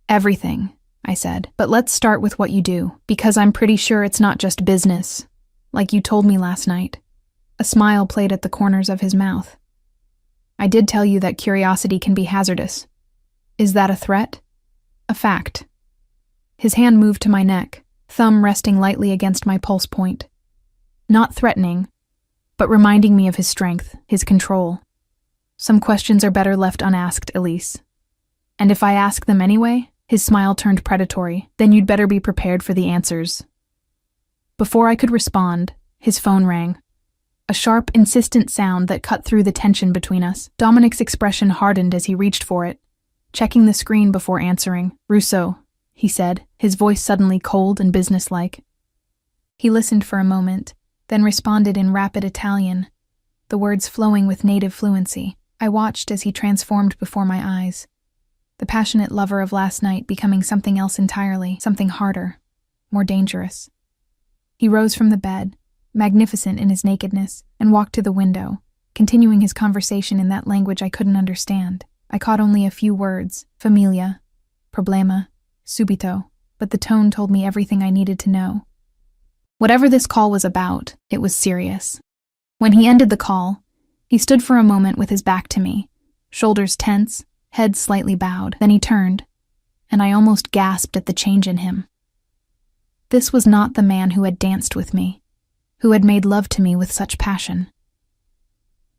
"Everything," I said. "But let's start with what you do, because I'm pretty sure it's not just business, like you told me last night." A smile played at the corners of his mouth. "I did tell you that curiosity can be hazardous. Is that a threat?" "A fact." His hand moved to my neck, thumb resting lightly against my pulse point. Not threatening, but reminding me of his strength, his control. "Some questions are better left unasked, Elise. And if I ask them anyway," his smile turned predatory, "then you'd better be prepared for the answers." Before I could respond, his phone rang. A sharp, insistent sound that cut through the tension between us. Dominic's expression hardened as he reached for it, checking the screen before answering. "Russo," he said, his voice suddenly cold and businesslike. He listened for a moment, then responded in rapid Italian, the words flowing with native fluency. I watched as he transformed before my eyes, the passionate lover of last night becoming something else entirely, something harder, more dangerous. He rose from the bed, magnificent in his nakedness, and walked to the window, continuing his conversation in that language I couldn't understand. I caught only a few words: familia, problema, subito, but the tone told me everything I needed to know. Whatever this call was about, it was serious. When he ended the call, he stood for a moment with his back to me, shoulders tense, head slightly bowed. Then he turned, and I almost gasped at the change in him. This was not the man who had danced with me, who had made love to me with such passion.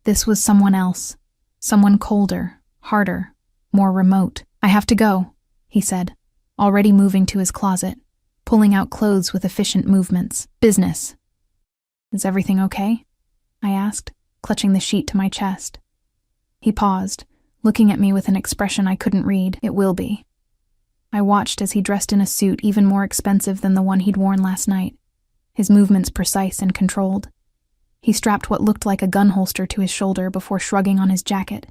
This was someone else, someone colder, harder, more remote. "I have to go," he said, already moving to his closet, pulling out clothes with efficient movements. "Business." "Is everything okay?" I asked, clutching the sheet to my chest. He paused, looking at me with an expression I couldn't read. "It will be." I watched as he dressed in a suit even more expensive than the one he'd worn last night, his movements precise and controlled. He strapped what looked like a gun holster to his shoulder before shrugging on his jacket,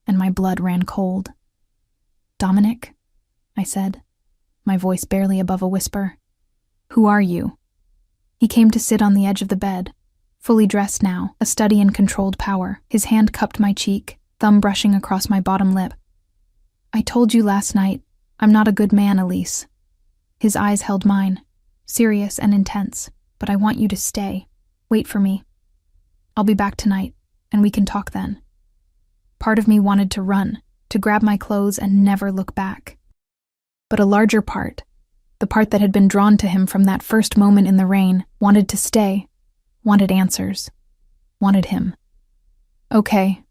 and my blood ran cold. "Dominic?" I said, my voice barely above a whisper. "Who are you?" He came to sit on the edge of the bed, fully dressed now, a study in controlled power. His hand cupped my cheek, thumb brushing across my bottom lip. "I told you last night, I'm not a good man, Elise." His eyes held mine, serious and intense. "But I want you to stay. Wait for me. I'll be back tonight, and we can talk then." Part of me wanted to run, to grab my clothes and never look back. But a larger part, the part that had been drawn to him from that first moment in the rain, wanted to stay, wanted answers, wanted him. "Okay,"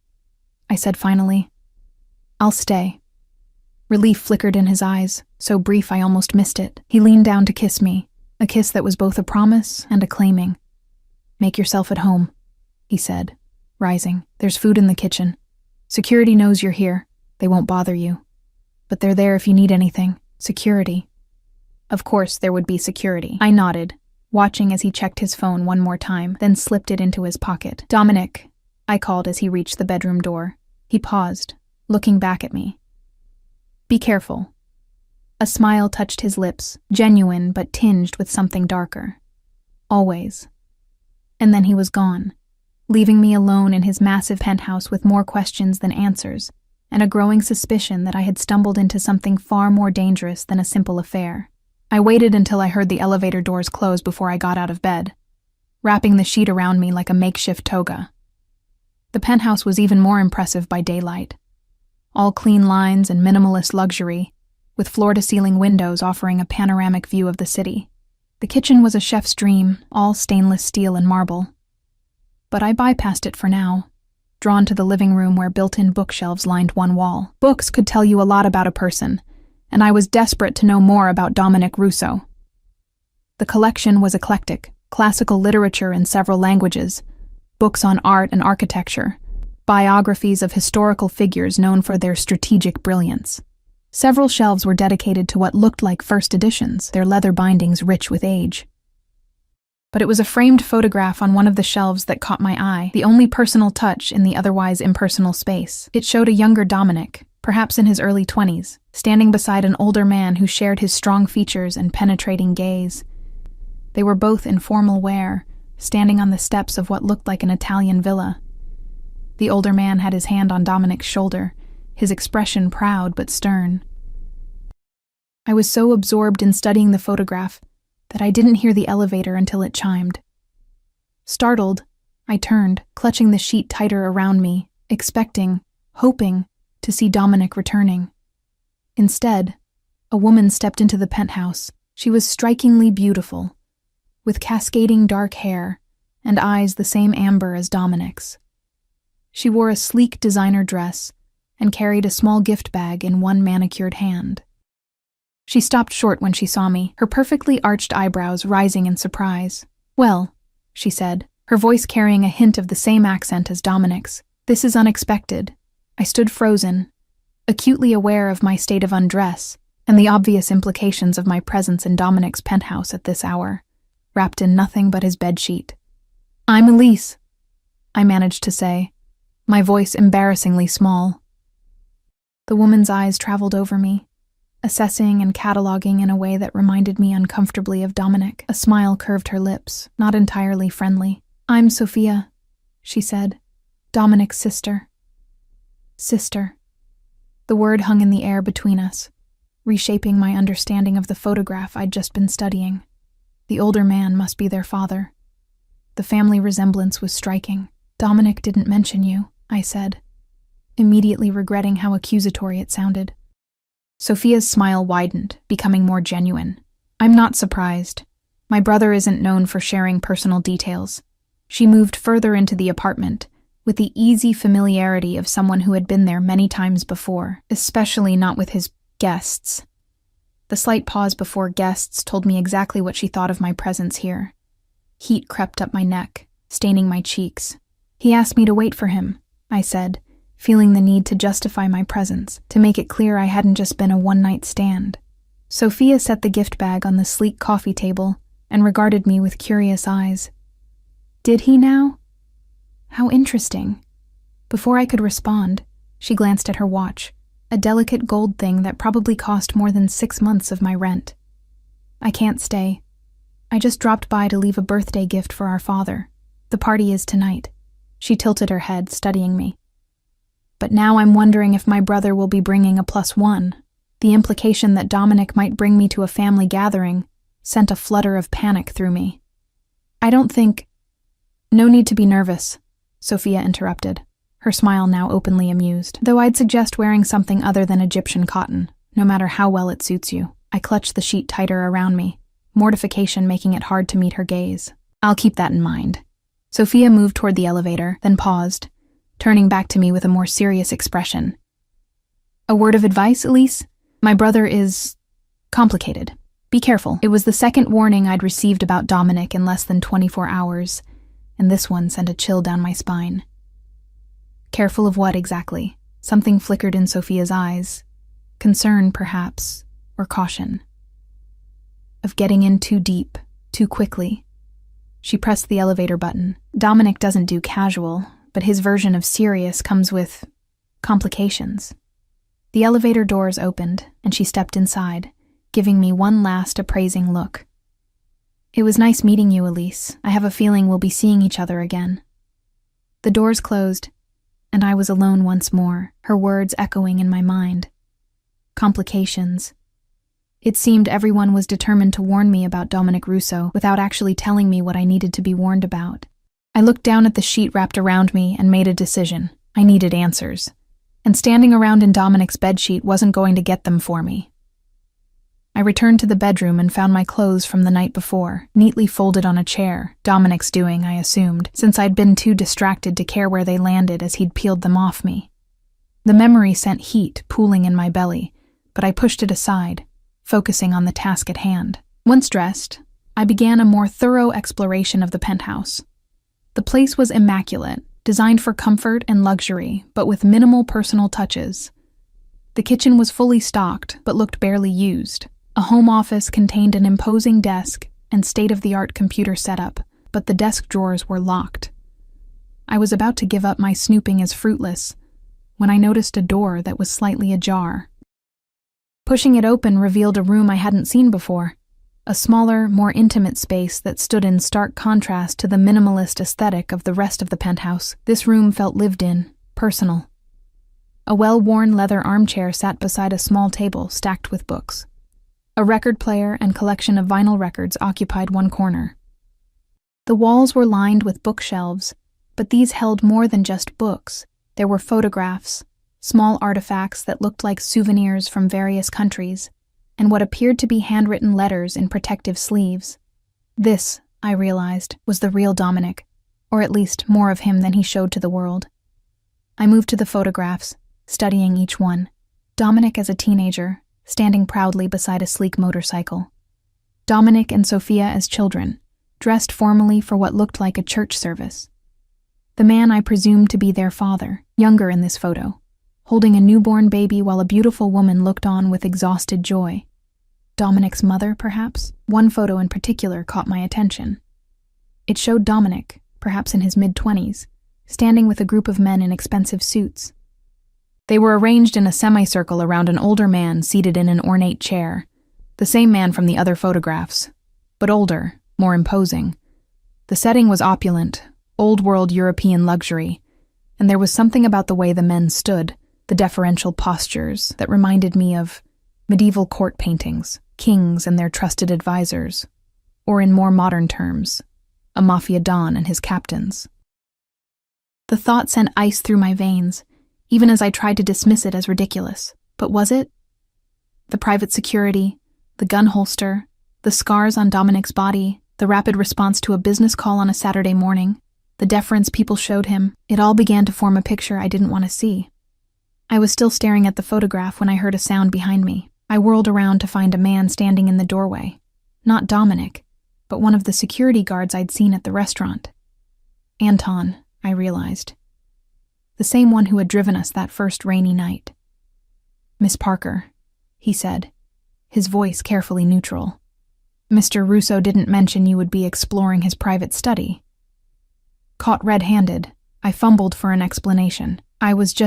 I said finally. "I'll stay." Relief flickered in his eyes, so brief I almost missed it. He leaned down to kiss me, a kiss that was both a promise and a claiming. "Make yourself at home," he said, rising. "There's food in the kitchen. Security knows you're here. They won't bother you. But they're there if you need anything. Security." Of course there would be security. I nodded, watching as he checked his phone one more time, then slipped it into his pocket. "Dominic," I called as he reached the bedroom door. He paused, looking back at me. "Be careful." A smile touched his lips, genuine but tinged with something darker. "Always." And then he was gone, leaving me alone in his massive penthouse with more questions than answers, and a growing suspicion that I had stumbled into something far more dangerous than a simple affair. I waited until I heard the elevator doors close before I got out of bed, wrapping the sheet around me like a makeshift toga. The penthouse was even more impressive by daylight. All clean lines and minimalist luxury, with floor-to-ceiling windows offering a panoramic view of the city. The kitchen was a chef's dream, all stainless steel and marble. But I bypassed it for now, drawn to the living room where built-in bookshelves lined one wall. Books could tell you a lot about a person, and I was desperate to know more about Dominic Russo. The collection was eclectic, classical literature in several languages, books on art and architecture, biographies of historical figures known for their strategic brilliance. Several shelves were dedicated to what looked like first editions, their leather bindings rich with age. But it was a framed photograph on one of the shelves that caught my eye, the only personal touch in the otherwise impersonal space. It showed a younger Dominic, perhaps in his early 20s, standing beside an older man who shared his strong features and penetrating gaze. They were both in formal wear, standing on the steps of what looked like an Italian villa. The older man had his hand on Dominic's shoulder, his expression proud but stern. I was so absorbed in studying the photograph that I didn't hear the elevator until it chimed. Startled, I turned, clutching the sheet tighter around me, expecting, hoping, to see Dominic returning. Instead, a woman stepped into the penthouse. She was strikingly beautiful, with cascading dark hair and eyes the same amber as Dominic's. She wore a sleek designer dress and carried a small gift bag in one manicured hand. She stopped short when she saw me, her perfectly arched eyebrows rising in surprise. "Well," she said, her voice carrying a hint of the same accent as Dominic's, "this is unexpected." I stood frozen, acutely aware of my state of undress and the obvious implications of my presence in Dominic's penthouse at this hour, wrapped in nothing but his bedsheet. "I'm Elise," I managed to say, my voice embarrassingly small. The woman's eyes traveled over me, assessing and cataloging in a way that reminded me uncomfortably of Dominic. A smile curved her lips, not entirely friendly. "I'm Sophia," she said, "Dominic's sister." Sister. The word hung in the air between us, reshaping my understanding of the photograph I'd just been studying. The older man must be their father. The family resemblance was striking. "Dominic didn't mention you," I said, immediately regretting how accusatory it sounded. Sophia's smile widened, becoming more genuine. "I'm not surprised. My brother isn't known for sharing personal details." She moved further into the apartment, with the easy familiarity of someone who had been there many times before, especially not with his guests. The slight pause before guests told me exactly what she thought of my presence here. Heat crept up my neck, staining my cheeks. "He asked me to wait for him," I said, feeling the need to justify my presence, to make it clear I hadn't just been a one-night stand. Sophia set the gift bag on the sleek coffee table and regarded me with curious eyes. "Did he now?" How interesting. Before I could respond, she glanced at her watch, a delicate gold thing that probably cost more than 6 months of my rent. I can't stay. I just dropped by to leave a birthday gift for our father. The party is tonight. She tilted her head, studying me. But now I'm wondering if my brother will be bringing a +1. The implication that Dominic might bring me to a family gathering sent a flutter of panic through me. I don't think— No need to be nervous, Sophia interrupted, her smile now openly amused. Though I'd suggest wearing something other than Egyptian cotton, no matter how well it suits you. I clutched the sheet tighter around me, mortification making it hard to meet her gaze. I'll keep that in mind. Sophia moved toward the elevator, then paused, turning back to me with a more serious expression. A word of advice, Elise? My brother is complicated. Be careful. It was the second warning I'd received about Dominic in less than 24 hours, and this one sent a chill down my spine. Careful of what exactly? Something flickered in Sophia's eyes. Concern, perhaps, or caution. Of getting in too deep, too quickly. She pressed the elevator button. Dominic doesn't do casual, but his version of serious comes with complications. The elevator doors opened, and she stepped inside, giving me one last appraising look. It was nice meeting you, Elise. I have a feeling we'll be seeing each other again. The doors closed, and I was alone once more, her words echoing in my mind. Complications. It seemed everyone was determined to warn me about Dominic Russo without actually telling me what I needed to be warned about. I looked down at the sheet wrapped around me and made a decision. I needed answers. And standing around in Dominic's bedsheet wasn't going to get them for me. I returned to the bedroom and found my clothes from the night before, neatly folded on a chair, Dominic's doing, I assumed, since I'd been too distracted to care where they landed as he'd peeled them off me. The memory sent heat pooling in my belly, but I pushed it aside, focusing on the task at hand. Once dressed, I began a more thorough exploration of the penthouse. The place was immaculate, designed for comfort and luxury, but with minimal personal touches. The kitchen was fully stocked, but looked barely used. A home office contained an imposing desk and state-of-the-art computer setup, but the desk drawers were locked. I was about to give up my snooping as fruitless when I noticed a door that was slightly ajar. Pushing it open revealed a room I hadn't seen before, a smaller, more intimate space that stood in stark contrast to the minimalist aesthetic of the rest of the penthouse. This room felt lived in, personal. A well-worn leather armchair sat beside a small table stacked with books. A record player and collection of vinyl records occupied one corner. The walls were lined with bookshelves, but these held more than just books. There were photographs, small artifacts that looked like souvenirs from various countries, and what appeared to be handwritten letters in protective sleeves. This, I realized, was the real Dominic, or at least more of him than he showed to the world. I moved to the photographs, studying each one. Dominic as a teenager, standing proudly beside a sleek motorcycle. Dominic and Sophia as children, dressed formally for what looked like a church service. The man I presumed to be their father, younger in this photo, holding a newborn baby while a beautiful woman looked on with exhausted joy. Dominic's mother, perhaps? One photo in particular caught my attention. It showed Dominic, perhaps in his mid-20s, standing with a group of men in expensive suits. They were arranged in a semicircle around an older man seated in an ornate chair, the same man from the other photographs, but older, more imposing. The setting was opulent, old-world European luxury, and there was something about the way the men stood, the deferential postures, that reminded me of medieval court paintings, kings and their trusted advisors, or in more modern terms, a Mafia don and his captains. The thought sent ice through my veins, even as I tried to dismiss it as ridiculous. But was it? The private security, the gun holster, the scars on Dominic's body, the rapid response to a business call on a Saturday morning, the deference people showed him, it all began to form a picture I didn't want to see. I was still staring at the photograph when I heard a sound behind me. I whirled around to find a man standing in the doorway. Not Dominic, but one of the security guards I'd seen at the restaurant. Anton, I realized. The same one who had driven us that first rainy night. "Miss Parker," he said, his voice carefully neutral. "Mr. Russo didn't mention you would be exploring his private study." Caught red-handed, I fumbled for an explanation. The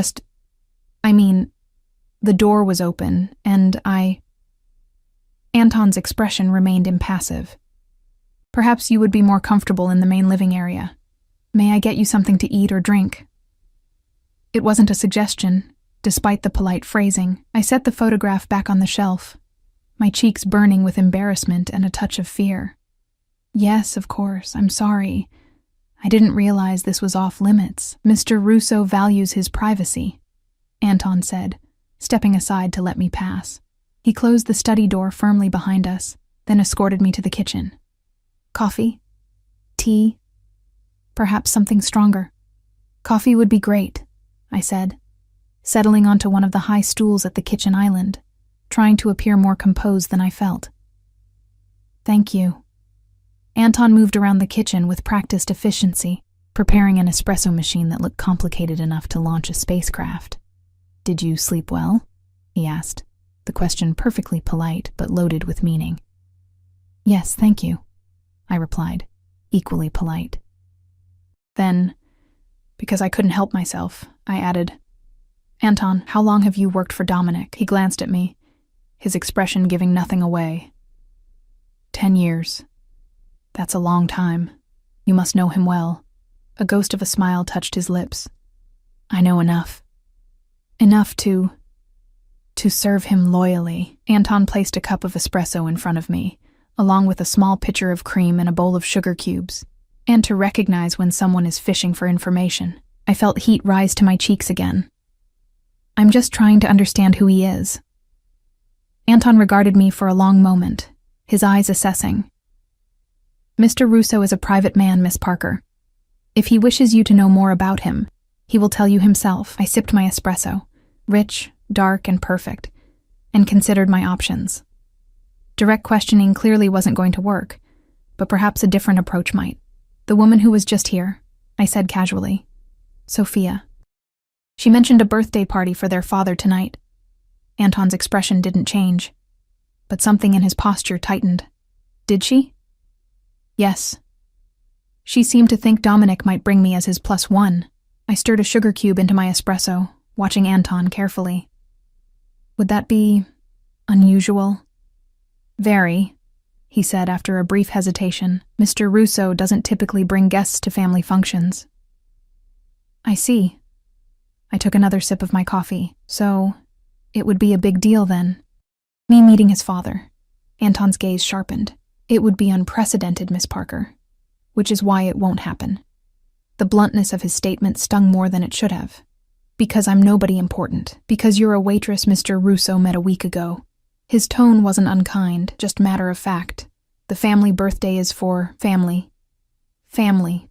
door was open, and Anton's expression remained impassive. Perhaps you would be more comfortable in the main living area. May I get you something to eat or drink? It wasn't a suggestion, despite the polite phrasing. I set the photograph back on the shelf, my cheeks burning with embarrassment and a touch of fear. Yes, of course, I'm sorry. I didn't realize this was off limits. Mr. Russo values his privacy, Anton said, stepping aside to let me pass. He closed the study door firmly behind us, then escorted me to the kitchen. Coffee? Tea? Perhaps something stronger. Coffee would be great, I said, settling onto one of the high stools at the kitchen island, trying to appear more composed than I felt. Thank you. Anton moved around the kitchen with practiced efficiency, preparing an espresso machine that looked complicated enough to launch a spacecraft. Did you sleep well? He asked, the question perfectly polite but loaded with meaning. Yes, thank you, I replied, equally polite. Then, because I couldn't help myself, I added, Anton, how long have you worked for Dominic? He glanced at me, his expression giving nothing away. 10 years. That's a long time. You must know him well. A ghost of a smile touched his lips. I know enough. Enough to serve him loyally. Anton placed a cup of espresso in front of me, along with a small pitcher of cream and a bowl of sugar cubes, and to recognize when someone is fishing for information. I felt heat rise to my cheeks again. I'm just trying to understand who he is. Anton regarded me for a long moment, his eyes assessing. Mr. Russo is a private man, Miss Parker. If he wishes you to know more about him, he will tell you himself. I sipped my espresso, rich, dark, and perfect, and considered my options. Direct questioning clearly wasn't going to work, but perhaps a different approach might. The woman who was just here, I said casually. Sophia. She mentioned a birthday party for their father tonight. Anton's expression didn't change, but something in his posture tightened. Did she? Yes. She seemed to think Dominic might bring me as his +1. I stirred a sugar cube into my espresso, watching Anton carefully. Would that be unusual? Very, he said after a brief hesitation. Mr. Russo doesn't typically bring guests to family functions. I see. I took another sip of my coffee. So, it would be a big deal then. Me meeting his father. Anton's gaze sharpened. It would be unprecedented, Miss Parker, which is why it won't happen. The bluntness of his statement stung more than it should have. Because I'm nobody important. Because you're a waitress Mr. Russo met a week ago. His tone wasn't unkind, just matter of fact. The family birthday is for family. Family.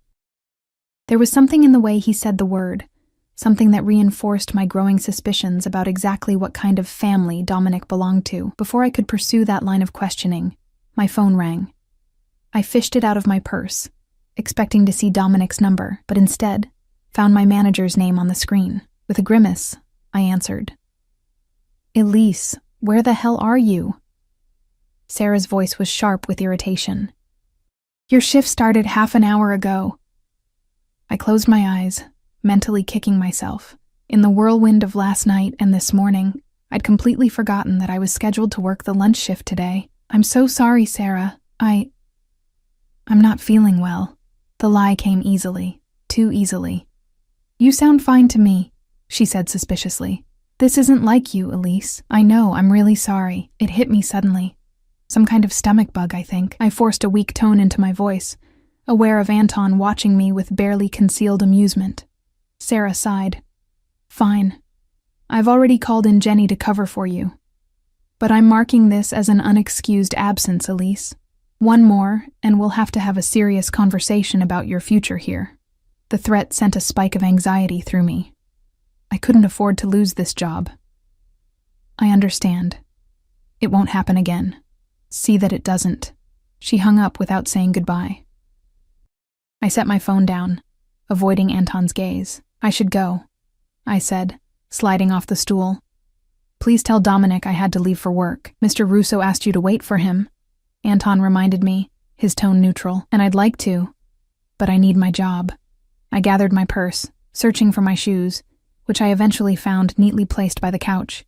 There was something in the way he said the word, something that reinforced my growing suspicions about exactly what kind of family Dominic belonged to. Before I could pursue that line of questioning, my phone rang. I fished it out of my purse, expecting to see Dominic's number, but instead found my manager's name on the screen. With a grimace, I answered. Elise, where the hell are you? Sarah's voice was sharp with irritation. Your shift started half an hour ago. I closed my eyes, mentally kicking myself. In the whirlwind of last night and this morning, I'd completely forgotten that I was scheduled to work the lunch shift today. I'm so sorry, Sarah. I'm not feeling well. The lie came easily, too easily. You sound fine to me, she said suspiciously. This isn't like you, Elise. I know, I'm really sorry. It hit me suddenly. Some kind of stomach bug, I think. I forced a weak tone into my voice, aware of Anton watching me with barely concealed amusement. Sarah sighed. Fine. I've already called in Jenny to cover for you. But I'm marking this as an unexcused absence, Elise. One more, and we'll have to have a serious conversation about your future here. The threat sent a spike of anxiety through me. I couldn't afford to lose this job. I understand. It won't happen again. See that it doesn't. She hung up without saying goodbye. I set my phone down, avoiding Anton's gaze. I should go, I said, sliding off the stool. Please tell Dominic I had to leave for work. Mr. Russo asked you to wait for him. Anton reminded me, his tone neutral, and I'd like to, but I need my job. I gathered my purse, searching for my shoes, which I eventually found neatly placed by the couch.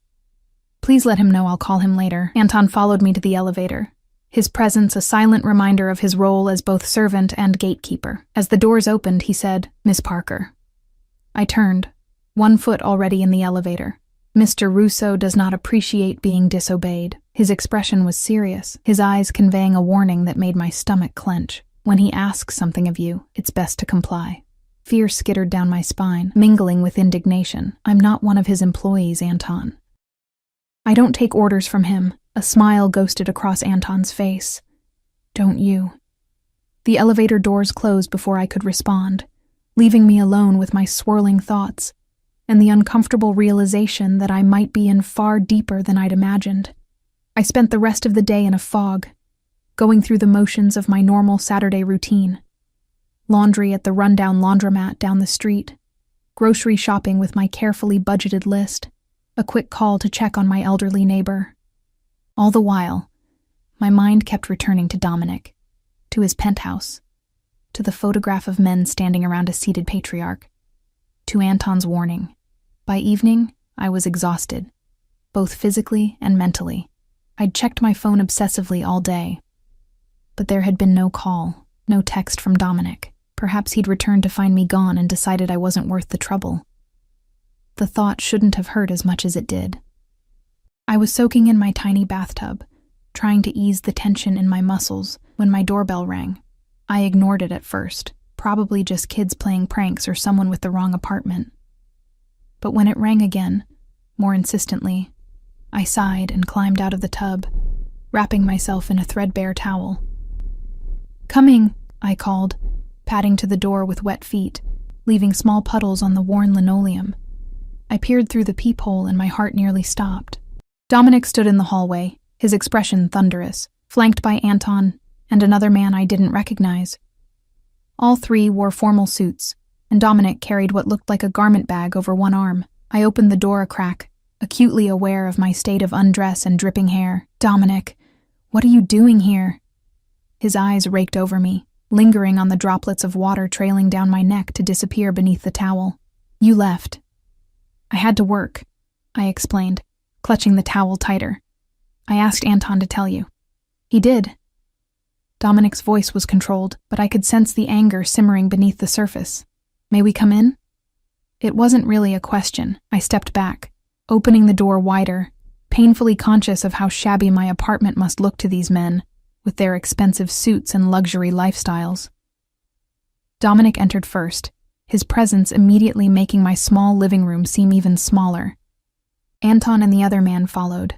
Please let him know I'll call him later. Anton followed me to the elevator, his presence a silent reminder of his role as both servant and gatekeeper. As the doors opened, he said, "Miss Parker." I turned, one foot already in the elevator. Mr. Russo does not appreciate being disobeyed. His expression was serious, his eyes conveying a warning that made my stomach clench. When he asks something of you, it's best to comply. Fear skittered down my spine, mingling with indignation. I'm not one of his employees, Anton. I don't take orders from him. A smile ghosted across Anton's face. Don't you? The elevator doors closed before I could respond, leaving me alone with my swirling thoughts and the uncomfortable realization that I might be in far deeper than I'd imagined. I spent the rest of the day in a fog, going through the motions of my normal Saturday routine. Laundry at the rundown laundromat down the street, grocery shopping with my carefully budgeted list, a quick call to check on my elderly neighbor. All the while, my mind kept returning to Dominic, to his penthouse, to the photograph of men standing around a seated patriarch, to Anton's warning. By evening, I was exhausted, both physically and mentally. I'd checked my phone obsessively all day, but there had been no call, no text from Dominic. Perhaps he'd returned to find me gone and decided I wasn't worth the trouble. The thought shouldn't have hurt as much as it did. I was soaking in my tiny bathtub, trying to ease the tension in my muscles when my doorbell rang. I ignored it at first, probably just kids playing pranks or someone with the wrong apartment. But when it rang again, more insistently, I sighed and climbed out of the tub, wrapping myself in a threadbare towel. "Coming," I called, padding to the door with wet feet, leaving small puddles on the worn linoleum. I peered through the peephole and my heart nearly stopped. Dominic stood in the hallway, his expression thunderous, flanked by Anton and another man I didn't recognize. All three wore formal suits, and Dominic carried what looked like a garment bag over one arm. I opened the door a crack, acutely aware of my state of undress and dripping hair. "Dominic, what are you doing here?" His eyes raked over me, lingering on the droplets of water trailing down my neck to disappear beneath the towel. "You left." "I had to work," I explained, clutching the towel tighter. "I asked Anton to tell you." "He did." Dominic's voice was controlled, but I could sense the anger simmering beneath the surface. "May we come in?" It wasn't really a question. I stepped back, opening the door wider, painfully conscious of how shabby my apartment must look to these men, with their expensive suits and luxury lifestyles. Dominic entered first, his presence immediately making my small living room seem even smaller. Anton and the other man followed,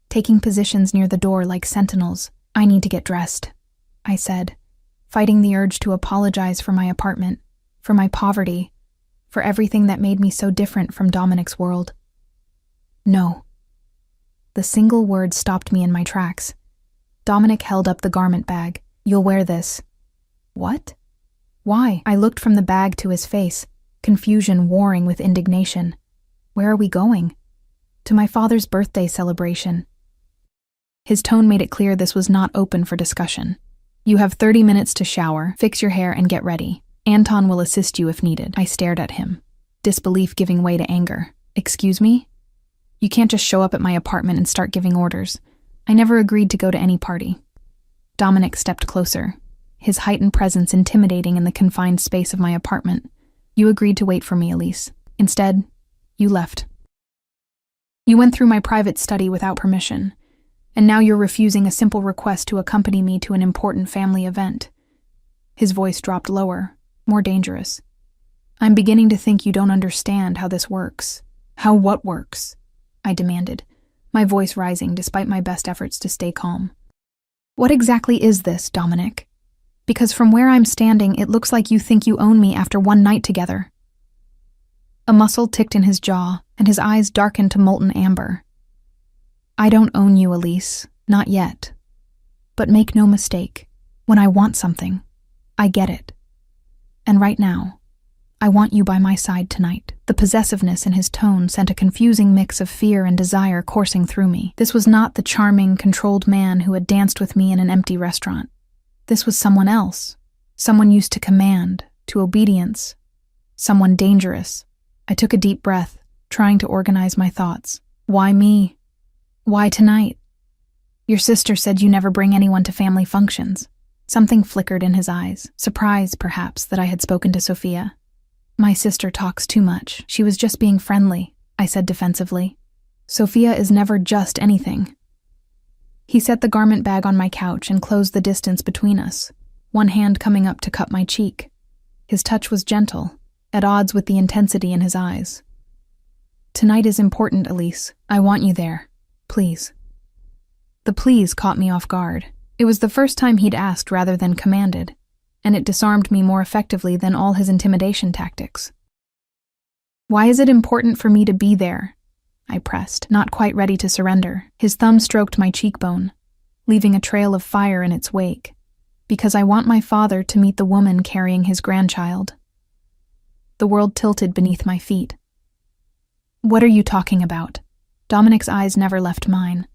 taking positions near the door like sentinels. "I need to get dressed," I said, fighting the urge to apologize for my apartment, for my poverty, for everything that made me so different from Dominic's world. "No." The single word stopped me in my tracks. Dominic held up the garment bag. "You'll wear this." "What? Why?" I looked from the bag to his face, confusion warring with indignation. "Where are we going?" "To my father's birthday celebration." His tone made it clear this was not open for discussion. "You have 30 minutes to shower, fix your hair, and get ready. Anton will assist you if needed." I stared at him, disbelief giving way to anger. "Excuse me? You can't just show up at my apartment and start giving orders. I never agreed to go to any party." Dominic stepped closer, his heightened presence intimidating in the confined space of my apartment. "You agreed to wait for me, Elise. Instead, you left. You went through my private study without permission, and now you're refusing a simple request to accompany me to an important family event." His voice dropped lower, more dangerous. "I'm beginning to think you don't understand how this works." "How what works?" I demanded, my voice rising despite my best efforts to stay calm. "What exactly is this, Dominic? Because from where I'm standing, it looks like you think you own me after one night together." A muscle ticked in his jaw, and his eyes darkened to molten amber. "I don't own you, Elise, not yet. But make no mistake, when I want something, I get it. And right now, I want you by my side tonight." The possessiveness in his tone sent a confusing mix of fear and desire coursing through me. This was not the charming, controlled man who had danced with me in an empty restaurant. This was someone else, someone used to command, to obedience, Someone dangerous. I took a deep breath, trying to organize my thoughts. Why me? Why tonight? Your sister said you never bring anyone to family functions. Something flickered in his eyes, surprise, perhaps, that I had spoken to Sophia. My sister talks too much. She was just being friendly, I said defensively. Sophia is never just anything. He set the garment bag on my couch and closed the distance between us, one hand coming up to cup my cheek. His touch was gentle, at odds with the intensity in his eyes. Tonight is important, Elise. I want you there. Please. The please caught me off guard. It was the first time he'd asked rather than commanded, and it disarmed me more effectively than all his intimidation tactics. Why is it important for me to be there? I pressed, not quite ready to surrender. His thumb stroked my cheekbone, leaving a trail of fire in its wake. Because I want my father to meet the woman carrying his grandchild. The world tilted beneath my feet. What are you talking about? Dominic's eyes never left mine,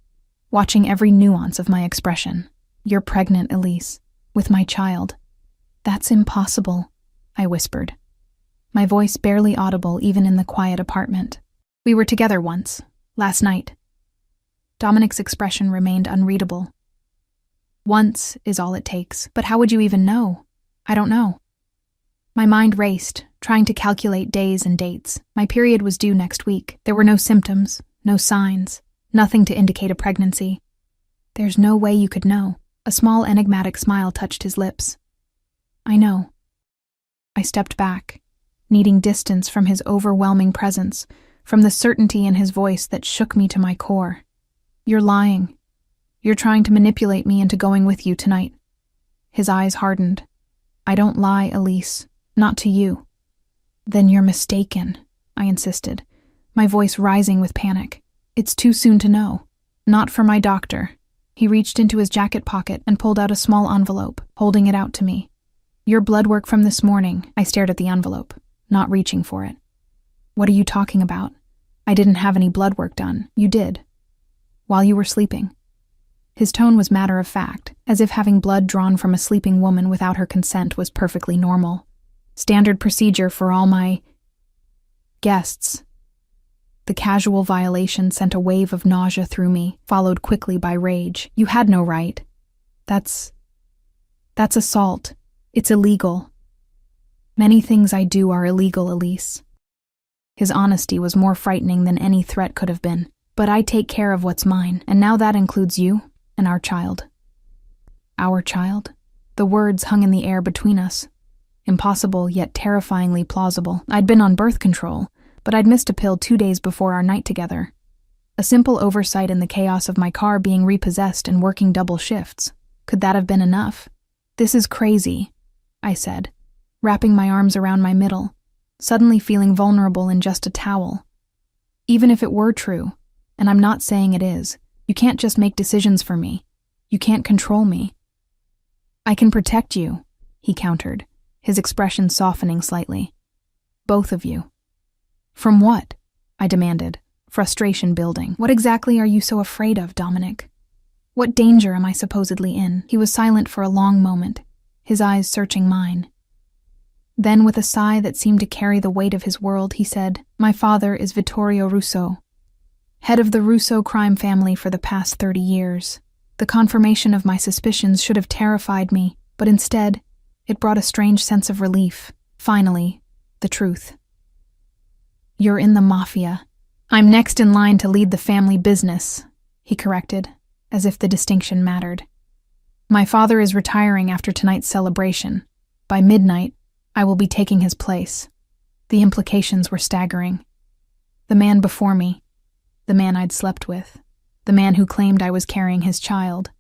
watching every nuance of my expression. You're pregnant, Elise, with my child. That's impossible, I whispered, my voice barely audible even in the quiet apartment. We were together once, last night. Dominic's expression remained unreadable. Once is all it takes, but how would you even know? I don't know. My mind raced, trying to calculate days and dates. My period was due next week. There were no symptoms, no signs, nothing to indicate a pregnancy. There's no way you could know. A small enigmatic smile touched his lips. I know. I stepped back, needing distance from his overwhelming presence, from the certainty in his voice that shook me to my core. You're lying. You're trying to manipulate me into going with you tonight. His eyes hardened. I don't lie, Elise. Not to you. Then you're mistaken, I insisted, my voice rising with panic. It's too soon to know. Not for my doctor. He reached into his jacket pocket and pulled out a small envelope, holding it out to me. Your blood work from this morning. I stared at the envelope, not reaching for it. What are you talking about? I didn't have any blood work done. You did. While you were sleeping. His tone was matter of fact, as if having blood drawn from a sleeping woman without her consent was perfectly normal. Standard procedure for all my guests. The casual violation sent a wave of nausea through me, followed quickly by rage. You had no right. That's assault. It's illegal. Many things I do are illegal, Elise. His honesty was more frightening than any threat could have been. But I take care of what's mine, and now that includes you and our child. Our child? The words hung in the air between us. Impossible, yet terrifyingly plausible. I'd been on birth control, but I'd missed a pill 2 days before our night together. A simple oversight in the chaos of my car being repossessed and working double shifts. Could that have been enough? This is crazy, I said, wrapping my arms around my middle, suddenly feeling vulnerable in just a towel. Even if it were true, and I'm not saying it is, you can't just make decisions for me. You can't control me. I can protect you, he countered, his expression softening slightly. Both of you. From what? I demanded, frustration building. What exactly are you so afraid of, Dominic? What danger am I supposedly in? He was silent for a long moment, his eyes searching mine. Then, with a sigh that seemed to carry the weight of his world, he said, My father is Vittorio Russo, head of the Russo crime family for the past 30 years. The confirmation of my suspicions should have terrified me, but instead, it brought a strange sense of relief. Finally, the truth. You're in the Mafia. I'm next in line to lead the family business, he corrected, as if the distinction mattered. My father is retiring after tonight's celebration. By midnight, I will be taking his place. The implications were staggering. The man before me, the man I'd slept with, the man who claimed I was carrying his child,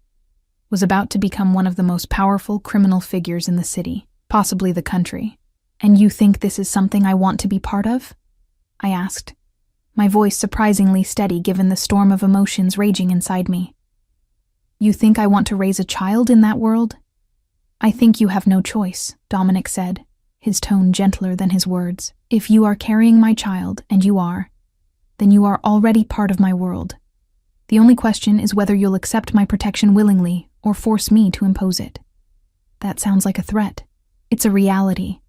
was about to become one of the most powerful criminal figures in the city, possibly the country. And you think this is something I want to be part of? I asked, my voice surprisingly steady given the storm of emotions raging inside me. You think I want to raise a child in that world? I think you have no choice, Dominic said, his tone gentler than his words. If you are carrying my child, and you are, then you are already part of my world. The only question is whether you'll accept my protection willingly or force me to impose it. That sounds like a threat. It's a reality.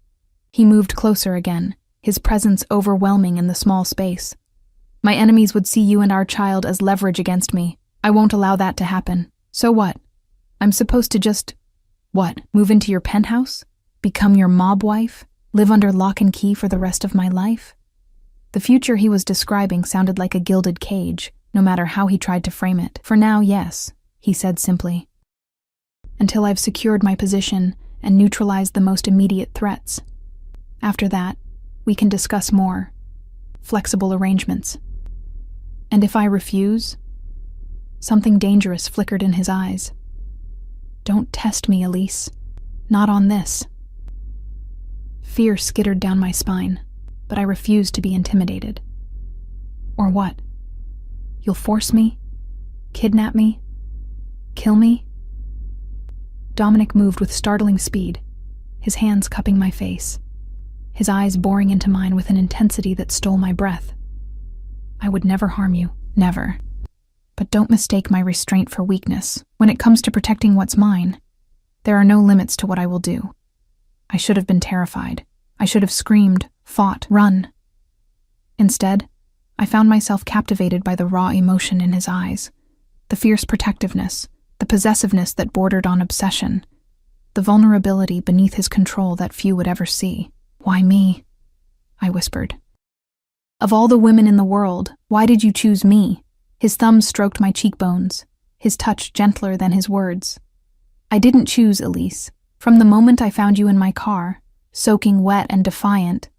He moved closer again, his presence overwhelming in the small space. My enemies would see you and our child as leverage against me. I won't allow that to happen. So what? I'm supposed to just, what, move into your penthouse? Become your mob wife? Live under lock and key for the rest of my life? The future he was describing sounded like a gilded cage, no matter how he tried to frame it. For now, yes, he said simply. Until I've secured my position and neutralized the most immediate threats. After that, we can discuss more flexible arrangements. And if I refuse? Something dangerous flickered in his eyes. Don't test me, Elise. Not on this. Fear skittered down my spine, but I refused to be intimidated. Or what? You'll force me? Kidnap me? Kill me? Dominic moved with startling speed, his hands cupping my face, his eyes boring into mine with an intensity that stole my breath. I would never harm you, never. But don't mistake my restraint for weakness. When it comes to protecting what's mine, there are no limits to what I will do. I should have been terrified. I should have screamed, fought, run. Instead, I found myself captivated by the raw emotion in his eyes, the fierce protectiveness, the possessiveness that bordered on obsession, the vulnerability beneath his control that few would ever see. Why me? I whispered. Of all the women in the world, why did you choose me? His thumbs stroked my cheekbones, his touch gentler than his words. I didn't choose, Elise. From the moment I found you in my car, soaking wet and defiant,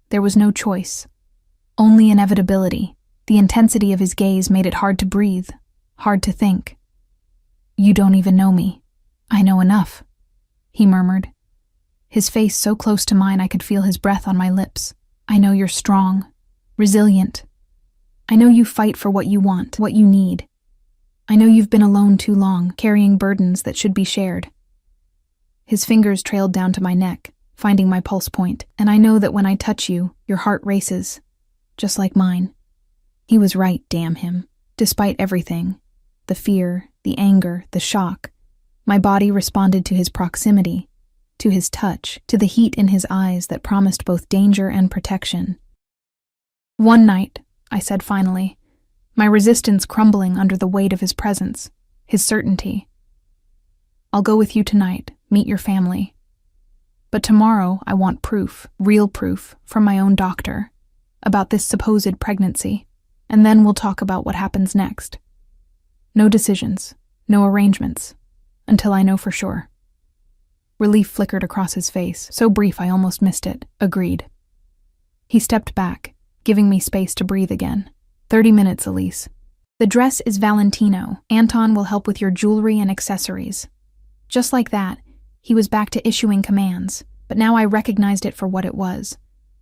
there was no choice. Only inevitability. The intensity of his gaze made it hard to breathe, hard to think. You don't even know me. I know enough, he murmured, his face so close to mine I could feel his breath on my lips. I know you're strong, resilient. I know you fight for what you want, what you need. I know you've been alone too long, carrying burdens that should be shared. His fingers trailed down to my neck, finding my pulse point, and I know that when I touch you, your heart races, just like mine. He was right, damn him. Despite everything, the fear, the anger, the shock, my body responded to his proximity, to his touch, to the heat in his eyes that promised both danger and protection. One night, I said finally, my resistance crumbling under the weight of his presence, his certainty. I'll go with you tonight, meet your family. But tomorrow I want proof, real proof, from my own doctor, about this supposed pregnancy, and then we'll talk about what happens next. No decisions, no arrangements, until I know for sure. Relief flickered across his face, so brief I almost missed it. Agreed. He stepped back, giving me space to breathe again. 30 minutes, Elise. The dress is Valentino. Anton will help with your jewelry and accessories. Just like that, he was back to issuing commands, but now I recognized it for what it was.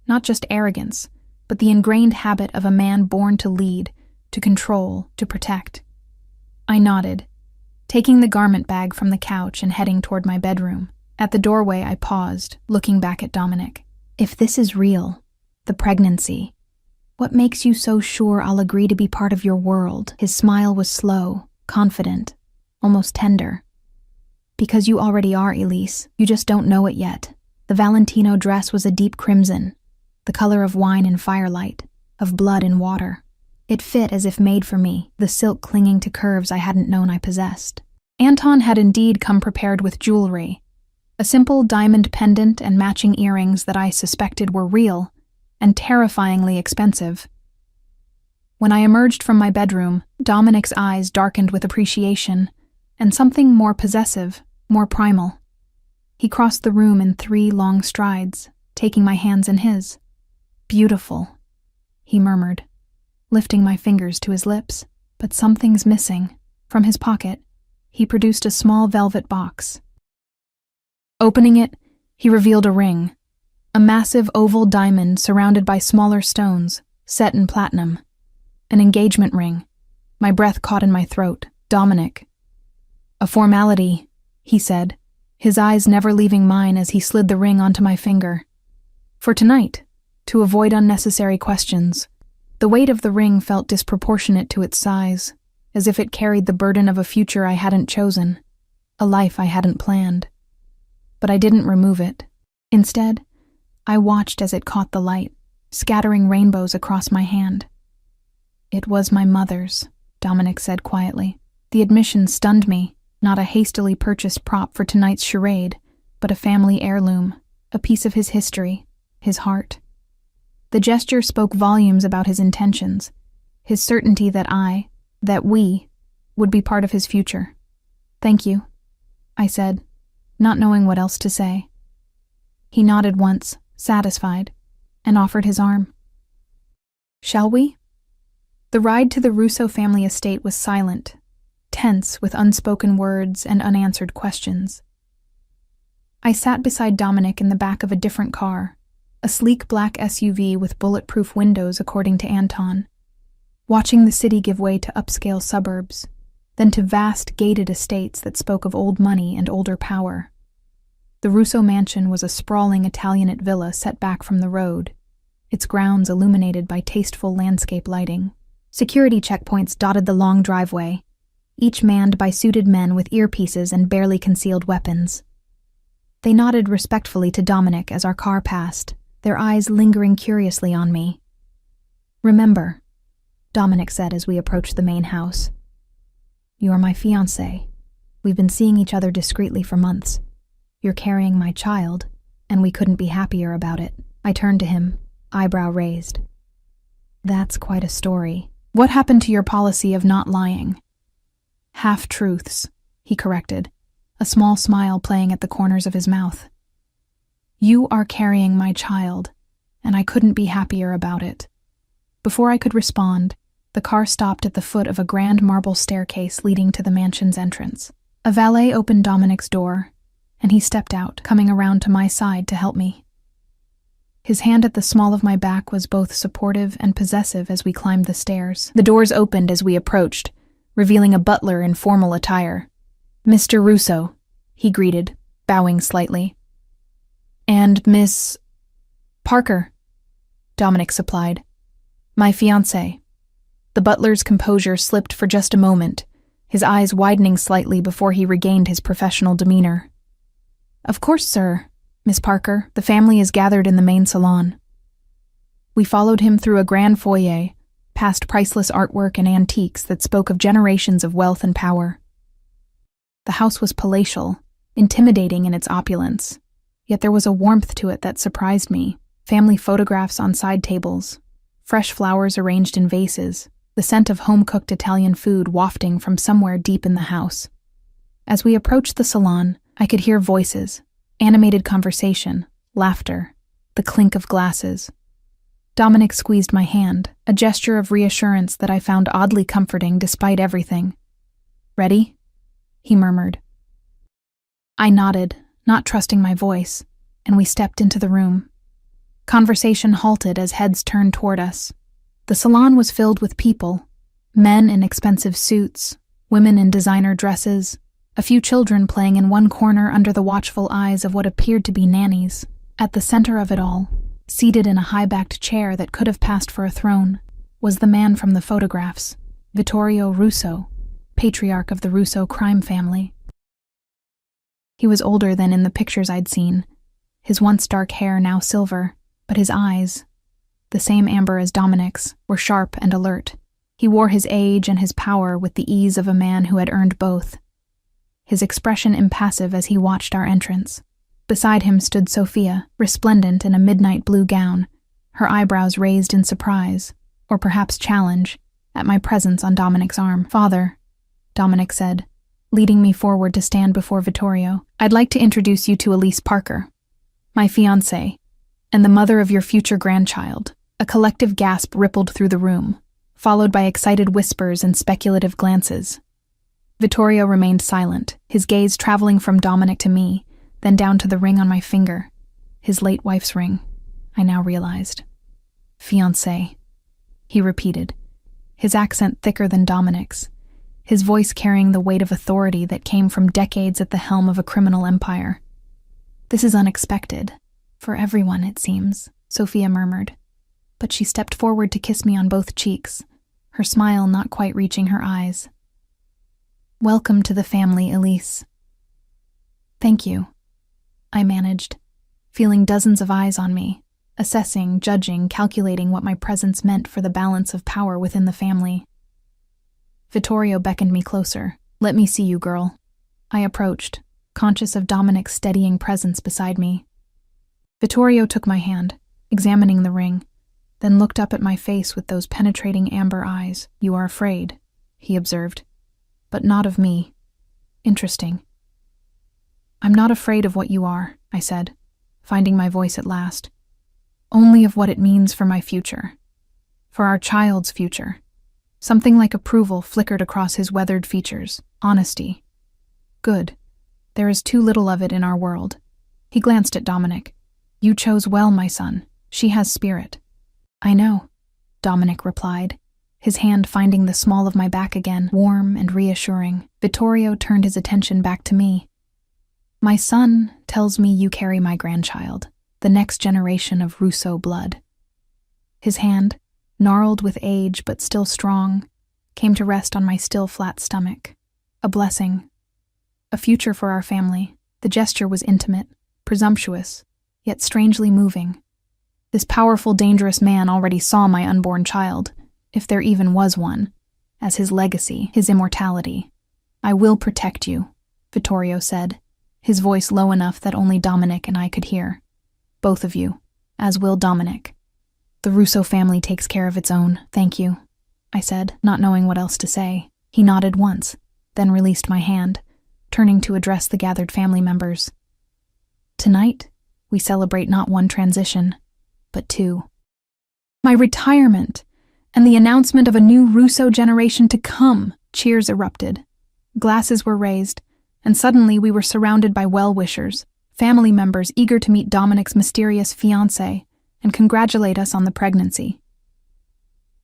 Not just arrogance, but the ingrained habit of a man born to lead, to control, to protect. I nodded, taking the garment bag from the couch and heading toward my bedroom. At the doorway, I paused, looking back at Dominic. If this is real, the pregnancy, what makes you so sure I'll agree to be part of your world? His smile was slow, confident, almost tender. Because you already are, Elise. You just don't know it yet. The Valentino dress was a deep crimson, the color of wine in firelight, of blood in water. It fit as if made for me, the silk clinging to curves I hadn't known I possessed. Anton had indeed come prepared with jewelry, a simple diamond pendant and matching earrings that I suspected were real and terrifyingly expensive. When I emerged from my bedroom, Dominic's eyes darkened with appreciation and something more possessive, more primal. He crossed the room in 3 long strides, taking my hands in his. Beautiful, he murmured, lifting my fingers to his lips. But something's missing. From his pocket, he produced a small velvet box. Opening it, he revealed a ring, a massive oval diamond surrounded by smaller stones, set in platinum. An engagement ring. My breath caught in my throat. Dominic. A formality, he said, his eyes never leaving mine as he slid the ring onto my finger. For tonight, to avoid unnecessary questions. The weight of the ring felt disproportionate to its size, as if it carried the burden of a future I hadn't chosen, a life I hadn't planned. But I didn't remove it. Instead, I watched as it caught the light, scattering rainbows across my hand. "It was my mother's," Dominic said quietly. The admission stunned me, not a hastily purchased prop for tonight's charade, but a family heirloom, a piece of his history, his heart. The gesture spoke volumes about his intentions, his certainty that we, would be part of his future. "Thank you," I said, not knowing what else to say. He nodded once, satisfied, and offered his arm. "Shall we?" The ride to the Russo family estate was silent, tense with unspoken words and unanswered questions. I sat beside Dominic in the back of a different car, a sleek black SUV with bulletproof windows according to Anton, watching the city give way to upscale suburbs, then to vast gated estates that spoke of old money and older power. The Russo mansion was a sprawling Italianate villa set back from the road, its grounds illuminated by tasteful landscape lighting. Security checkpoints dotted the long driveway, each manned by suited men with earpieces and barely concealed weapons. They nodded respectfully to Dominic as our car passed, their eyes lingering curiously on me. "Remember," Dominic said as we approached the main house, "you are my fiancé. We've been seeing each other discreetly for months. You're carrying my child, and we couldn't be happier about it." I turned to him, eyebrow raised. "That's quite a story. What happened to your policy of not lying?" "Half-truths," he corrected, a small smile playing at the corners of his mouth. "You are carrying my child, and I couldn't be happier about it." Before I could respond, the car stopped at the foot of a grand marble staircase leading to the mansion's entrance. A valet opened Dominic's door, and he stepped out, coming around to my side to help me. His hand at the small of my back was both supportive and possessive as we climbed the stairs. The doors opened as we approached, revealing a butler in formal attire. "Mr. Russo," he greeted, bowing slightly. "And Miss Parker," Dominic supplied. "My fiancé." The butler's composure slipped for just a moment, his eyes widening slightly before he regained his professional demeanor. "Of course, sir. Miss Parker, the family is gathered in the main salon." We followed him through a grand foyer, past priceless artwork and antiques that spoke of generations of wealth and power. The house was palatial, intimidating in its opulence, yet there was a warmth to it that surprised me. Family photographs on side tables, fresh flowers arranged in vases, the scent of home-cooked Italian food wafting from somewhere deep in the house. As we approached the salon, I could hear voices, animated conversation, laughter, the clink of glasses. Dominic squeezed my hand, a gesture of reassurance that I found oddly comforting despite everything. "Ready?" he murmured. I nodded, not trusting my voice, and we stepped into the room. Conversation halted as heads turned toward us. The salon was filled with people, men in expensive suits, women in designer dresses, a few children playing in one corner under the watchful eyes of what appeared to be nannies. At the center of it all, seated in a high-backed chair that could have passed for a throne, was the man from the photographs, Vittorio Russo, patriarch of the Russo crime family. He was older than in the pictures I'd seen, his once dark hair now silver, but his eyes, the same amber as Dominic's, were sharp and alert. He wore his age and his power with the ease of a man who had earned both, his expression impassive as he watched our entrance. Beside him stood Sophia, resplendent in a midnight blue gown, her eyebrows raised in surprise, or perhaps challenge, at my presence on Dominic's arm. "Father," Dominic said, leading me forward to stand before Vittorio, "I'd like to introduce you to Elise Parker, my fiancée, and the mother of your future grandchild." A collective gasp rippled through the room, followed by excited whispers and speculative glances. Vittorio remained silent, his gaze traveling from Dominic to me, then down to the ring on my finger, his late wife's ring, I now realized. "Fiancé," he repeated, his accent thicker than Dominic's, his voice carrying the weight of authority that came from decades at the helm of a criminal empire. "This is unexpected. For everyone, it seems," Sophia murmured, but she stepped forward to kiss me on both cheeks, her smile not quite reaching her eyes. "Welcome to the family, Elise." "Thank you," I managed, feeling dozens of eyes on me, assessing, judging, calculating what my presence meant for the balance of power within the family. Vittorio beckoned me closer. "Let me see you, girl." I approached, conscious of Dominic's steadying presence beside me. Vittorio took my hand, examining the ring, then looked up at my face with those penetrating amber eyes. "You are afraid," he observed, "but not of me. Interesting." "I'm not afraid of what you are," I said, finding my voice at last. "Only of what it means for my future. For our child's future." Something like approval flickered across his weathered features. Honesty. "Good. There is too little of it in our world." He glanced at Dominic. "You chose well, my son. She has spirit." "I know," Dominic replied, his hand finding the small of my back again, warm and reassuring. Vittorio turned his attention back to me. "My son tells me you carry my grandchild, the next generation of Russo blood." His hand, gnarled with age but still strong, came to rest on my still flat stomach. A blessing. A future for our family. The gesture was intimate, presumptuous, yet strangely moving. This powerful, dangerous man already saw my unborn child, if there even was one, as his legacy, his immortality. "I will protect you," Vittorio said, his voice low enough that only Dominic and I could hear. "Both of you, as will Dominic. The Russo family takes care of its own." "Thank you," I said, not knowing what else to say. He nodded once, then released my hand, turning to address the gathered family members. "Tonight, we celebrate not one transition, but two. My retirement, and the announcement of a new Russo generation to come." Cheers erupted. Glasses were raised, and suddenly we were surrounded by well-wishers, family members eager to meet Dominic's mysterious fiancée and congratulate us on the pregnancy.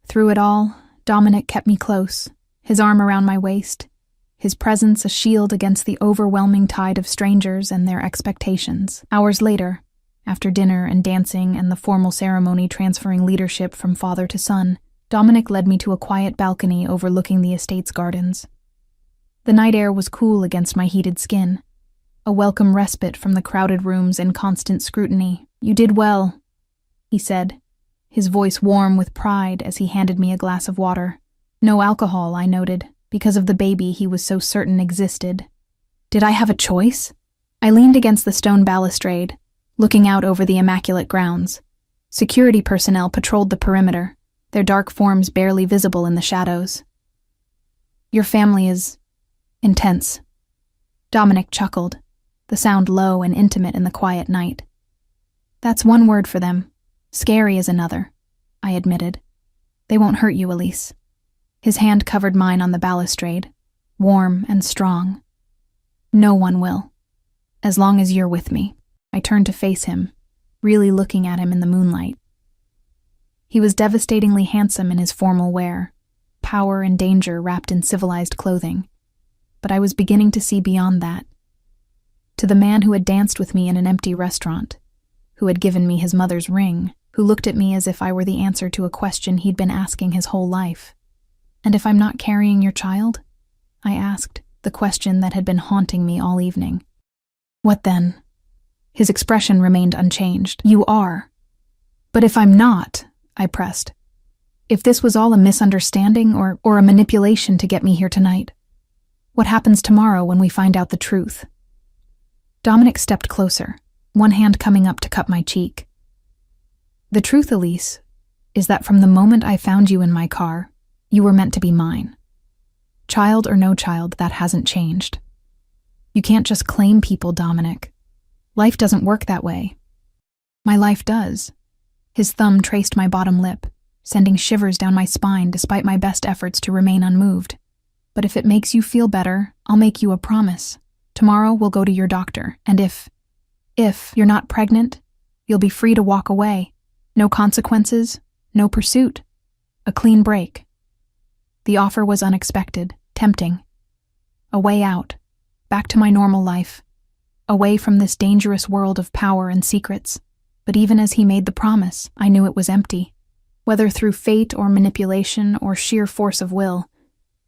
Through it all, Dominic kept me close, his arm around my waist, his presence a shield against the overwhelming tide of strangers and their expectations. Hours later, after dinner and dancing and the formal ceremony transferring leadership from father to son, Dominic led me to a quiet balcony overlooking the estate's gardens. The night air was cool against my heated skin, a welcome respite from the crowded rooms and constant scrutiny. "You did well," he said, his voice warm with pride as he handed me a glass of water. No alcohol, I noted, because of the baby he was so certain existed. Did I have a choice? I leaned against the stone balustrade, looking out over the immaculate grounds. Security personnel patrolled the perimeter, their dark forms barely visible in the shadows. "Your family is intense." Dominic chuckled, the sound low and intimate in the quiet night. "That's one word for them. Scary is another," I admitted. "They won't hurt you, Elise." His hand covered mine on the balustrade, warm and strong. "No one will. As long as you're with me." I turned to face him, really looking at him in the moonlight. He was devastatingly handsome in his formal wear, power and danger wrapped in civilized clothing. But I was beginning to see beyond that. To the man who had danced with me in an empty restaurant, who had given me his mother's ring, who looked at me as if I were the answer to a question he'd been asking his whole life. "And if I'm not carrying your child?" I asked, the question that had been haunting me all evening. "What then?" His expression remained unchanged. "You are." "But if I'm not," I pressed. "If this was all a misunderstanding or a manipulation to get me here tonight, what happens tomorrow when we find out the truth?" Dominic stepped closer, one hand coming up to cup my cheek. "The truth, Elise, is that from the moment I found you in my car, you were meant to be mine. Child or no child, that hasn't changed. You can't just claim people, Dominic. Life doesn't work that way." "My life does." His thumb traced my bottom lip, sending shivers down my spine despite my best efforts to remain unmoved. "But if it makes you feel better, I'll make you a promise. Tomorrow we'll go to your doctor, and if you're not pregnant, you'll be free to walk away. No consequences, no pursuit. A clean break." The offer was unexpected, tempting. A way out, back to my normal life, away from this dangerous world of power and secrets. But even as he made the promise, I knew it was empty. Whether through fate or manipulation or sheer force of will,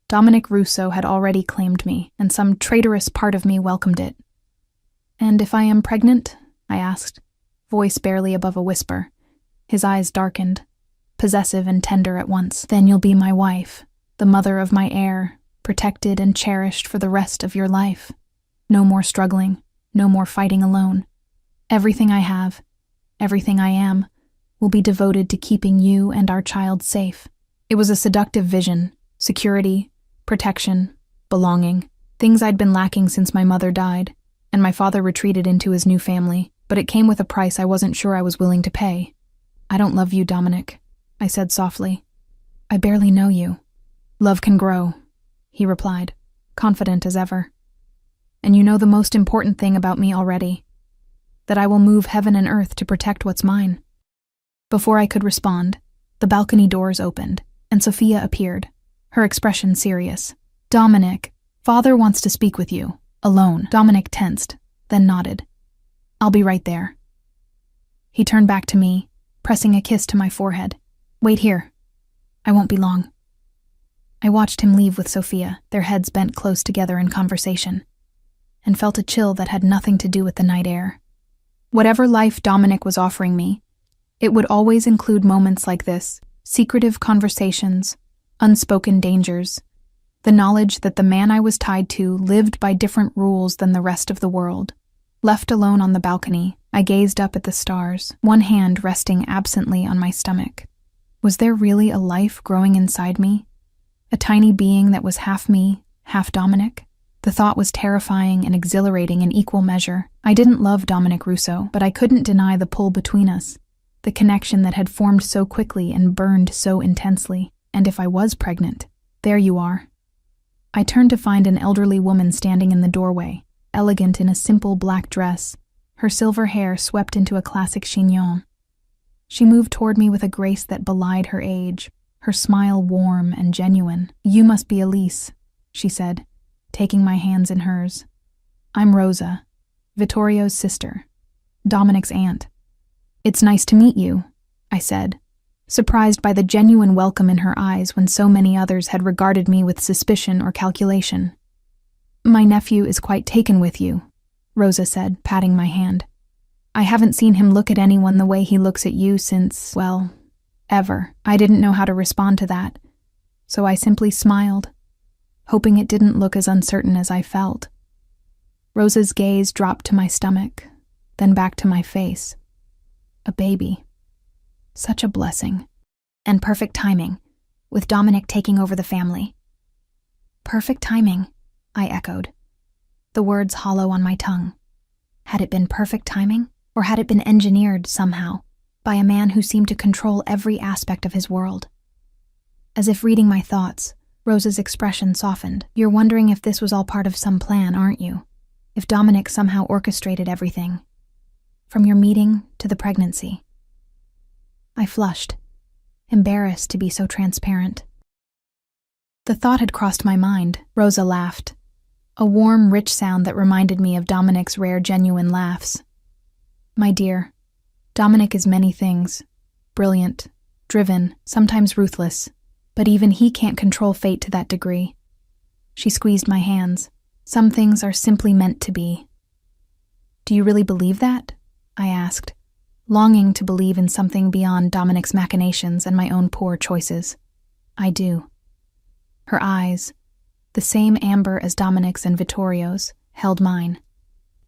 Dominic Russo had already claimed me, and some traitorous part of me welcomed it. "And if I am pregnant?" I asked, voice barely above a whisper, His eyes darkened, possessive and tender at once. Then you'll be my wife, the mother of my heir, protected and cherished for the rest of your life. No more struggling, no more fighting alone. Everything I have, everything I am, will be devoted to keeping you and our child safe. It was a seductive vision: security, protection, belonging, things I'd been lacking since my mother died, and my father retreated into his new family, but it came with a price I wasn't sure I was willing to pay. I don't love you, Dominic, I said softly. I barely know you. Love can grow, he replied, confident as ever. And you know the most important thing about me already, that I will move heaven and earth to protect what's mine. Before I could respond, the balcony doors opened, and Sophia appeared, her expression serious. Dominic, father wants to speak with you, alone. Dominic tensed, then nodded. I'll be right there. He turned back to me, pressing a kiss to my forehead. Wait here. I won't be long. I watched him leave with Sophia, their heads bent close together in conversation, and felt a chill that had nothing to do with the night air. Whatever life Dominic was offering me, it would always include moments like this: secretive conversations, unspoken dangers, the knowledge that the man I was tied to lived by different rules than the rest of the world. Left alone on the balcony, I gazed up at the stars, one hand resting absently on my stomach. Was there really a life growing inside me? A tiny being that was half me, half Dominic? The thought was terrifying and exhilarating in equal measure. I didn't love Dominic Russo, but I couldn't deny the pull between us, the connection that had formed so quickly and burned so intensely. And if I was pregnant, there you are. I turned to find an elderly woman standing in the doorway, elegant in a simple black dress, her silver hair swept into a classic chignon. She moved toward me with a grace that belied her age, her smile warm and genuine. You must be Elise, she said, taking my hands in hers. I'm Rosa, Vittorio's sister, Dominic's aunt. It's nice to meet you, I said, surprised by the genuine welcome in her eyes when so many others had regarded me with suspicion or calculation. My nephew is quite taken with you, Rosa said, patting my hand. I haven't seen him look at anyone the way he looks at you since, well, ever. I didn't know how to respond to that, so I simply smiled, hoping it didn't look as uncertain as I felt. Rosa's gaze dropped to my stomach, then back to my face. A baby. Such a blessing. And perfect timing, with Dominic taking over the family. Perfect timing, I echoed, the words hollow on my tongue. Had it been perfect timing, or had it been engineered somehow by a man who seemed to control every aspect of his world? As if reading my thoughts, Rosa's expression softened. You're wondering if this was all part of some plan, aren't you? If Dominic somehow orchestrated everything, from your meeting to the pregnancy. I flushed, embarrassed to be so transparent. The thought had crossed my mind. Rosa laughed, a warm, rich sound that reminded me of Dominic's rare, genuine laughs. My dear, Dominic is many things. Brilliant, driven, sometimes ruthless, but even he can't control fate to that degree. She squeezed my hands. Some things are simply meant to be. Do you really believe that? I asked, longing to believe in something beyond Dominic's machinations and my own poor choices. I do. Her eyes, the same amber as Dominic's and Vittorio's, held mine.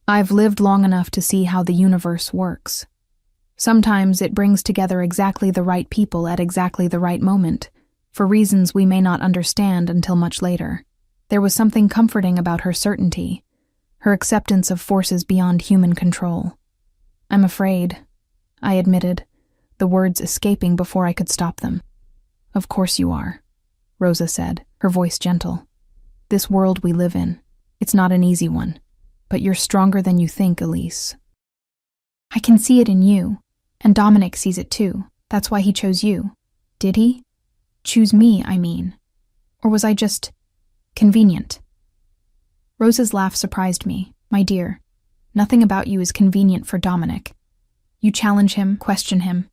I've lived long enough to see how the universe works. Sometimes it brings together exactly the right people at exactly the right moment, for reasons we may not understand until much later. There was something comforting about her certainty, her acceptance of forces beyond human control. I'm afraid, I admitted, the words escaping before I could stop them. Of course you are, Rosa said, her voice gentle. This world we live in, it's not an easy one, but you're stronger than you think, Elise. I can see it in you, and Dominic sees it too. That's why he chose you. Did he? Choose me, I mean. Or was I just convenient? Rosa's laugh surprised me. My dear, nothing about you is convenient for Dominic. You challenge him, question him,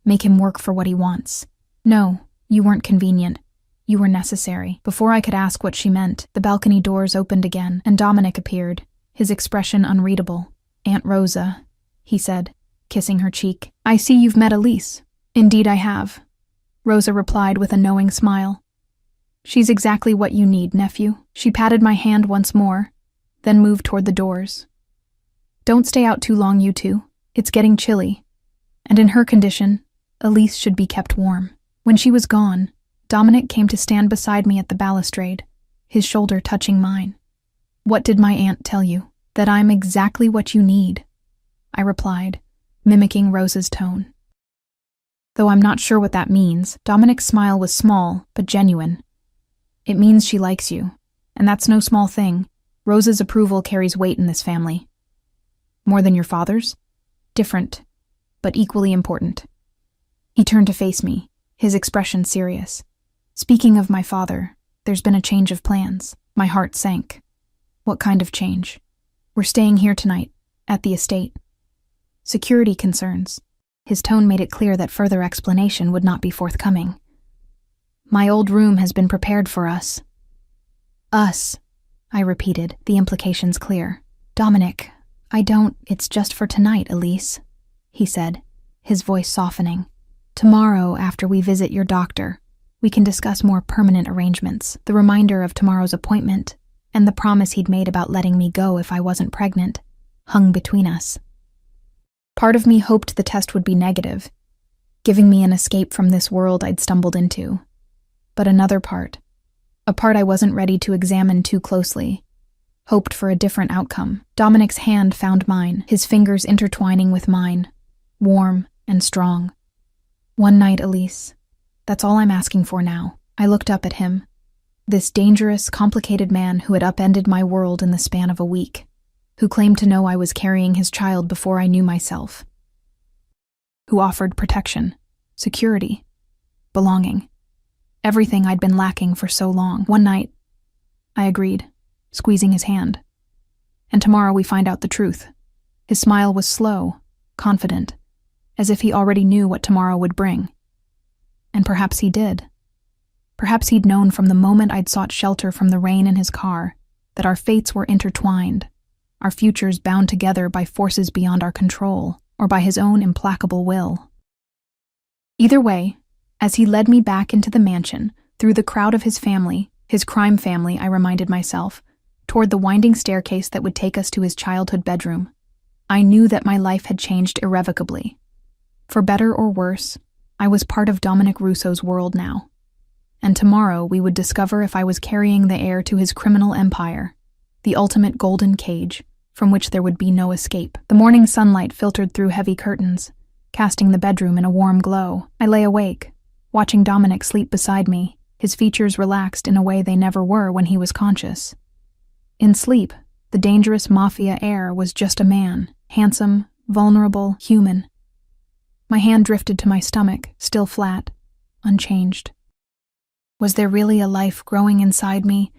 make him work for what he wants. No, you weren't convenient. You were necessary. Before I could ask what she meant, the balcony doors opened again, and Dominic appeared, his expression unreadable. Aunt Rosa, he said, kissing her cheek. I see you've met Elise. Indeed I have, Rosa replied with a knowing smile. She's exactly what you need, nephew. She patted my hand once more, then moved toward the doors. Don't stay out too long, you two. It's getting chilly. And in her condition, Elise should be kept warm. When she was gone, Dominic came to stand beside me at the balustrade, his shoulder touching mine. What did my aunt tell you? That I'm exactly what you need, I replied, mimicking Rosa's tone. Though I'm not sure what that means, Dominic's smile was small, but genuine. It means she likes you, and that's no small thing. Rosa's approval carries weight in this family. More than your father's? Different, but equally important. He turned to face me, his expression serious. Speaking of my father, there's been a change of plans. My heart sank. What kind of change? We're staying here tonight, at the estate. Security concerns. His tone made it clear that further explanation would not be forthcoming. My old room has been prepared for us. Us, I repeated, the implications clear. Dominic, it's just for tonight, Elise, he said, his voice softening. Tomorrow, after we visit your doctor, we can discuss more permanent arrangements, the reminder of tomorrow's appointment, and the promise he'd made about letting me go if I wasn't pregnant, hung between us. Part of me hoped the test would be negative, giving me an escape from this world I'd stumbled into. But another part, a part I wasn't ready to examine too closely, hoped for a different outcome. Dominic's hand found mine, his fingers intertwining with mine, warm and strong. One night, Elise. That's all I'm asking for now. I looked up at him, this dangerous, complicated man who had upended my world in the span of a week, who claimed to know I was carrying his child before I knew myself, who offered protection, security, belonging, everything I'd been lacking for so long. One night, I agreed, squeezing his hand. And tomorrow we find out the truth. His smile was slow, confident, as if he already knew what tomorrow would bring. And perhaps he did. Perhaps he'd known from the moment I'd sought shelter from the rain in his car that our fates were intertwined, our futures bound together by forces beyond our control or by his own implacable will. Either way, as he led me back into the mansion, through the crowd of his family, his crime family, I reminded myself, toward the winding staircase that would take us to his childhood bedroom, I knew that my life had changed irrevocably. For better or worse, I was part of Dominic Russo's world now. And tomorrow we would discover if I was carrying the heir to his criminal empire, the ultimate golden cage, from which there would be no escape. The morning sunlight filtered through heavy curtains, casting the bedroom in a warm glow. I lay awake, watching Dominic sleep beside me, his features relaxed in a way they never were when he was conscious. In sleep, the dangerous Mafia Heir was just a man, handsome, vulnerable, human. My hand drifted to my stomach, still flat, unchanged. Was there really a life growing inside me,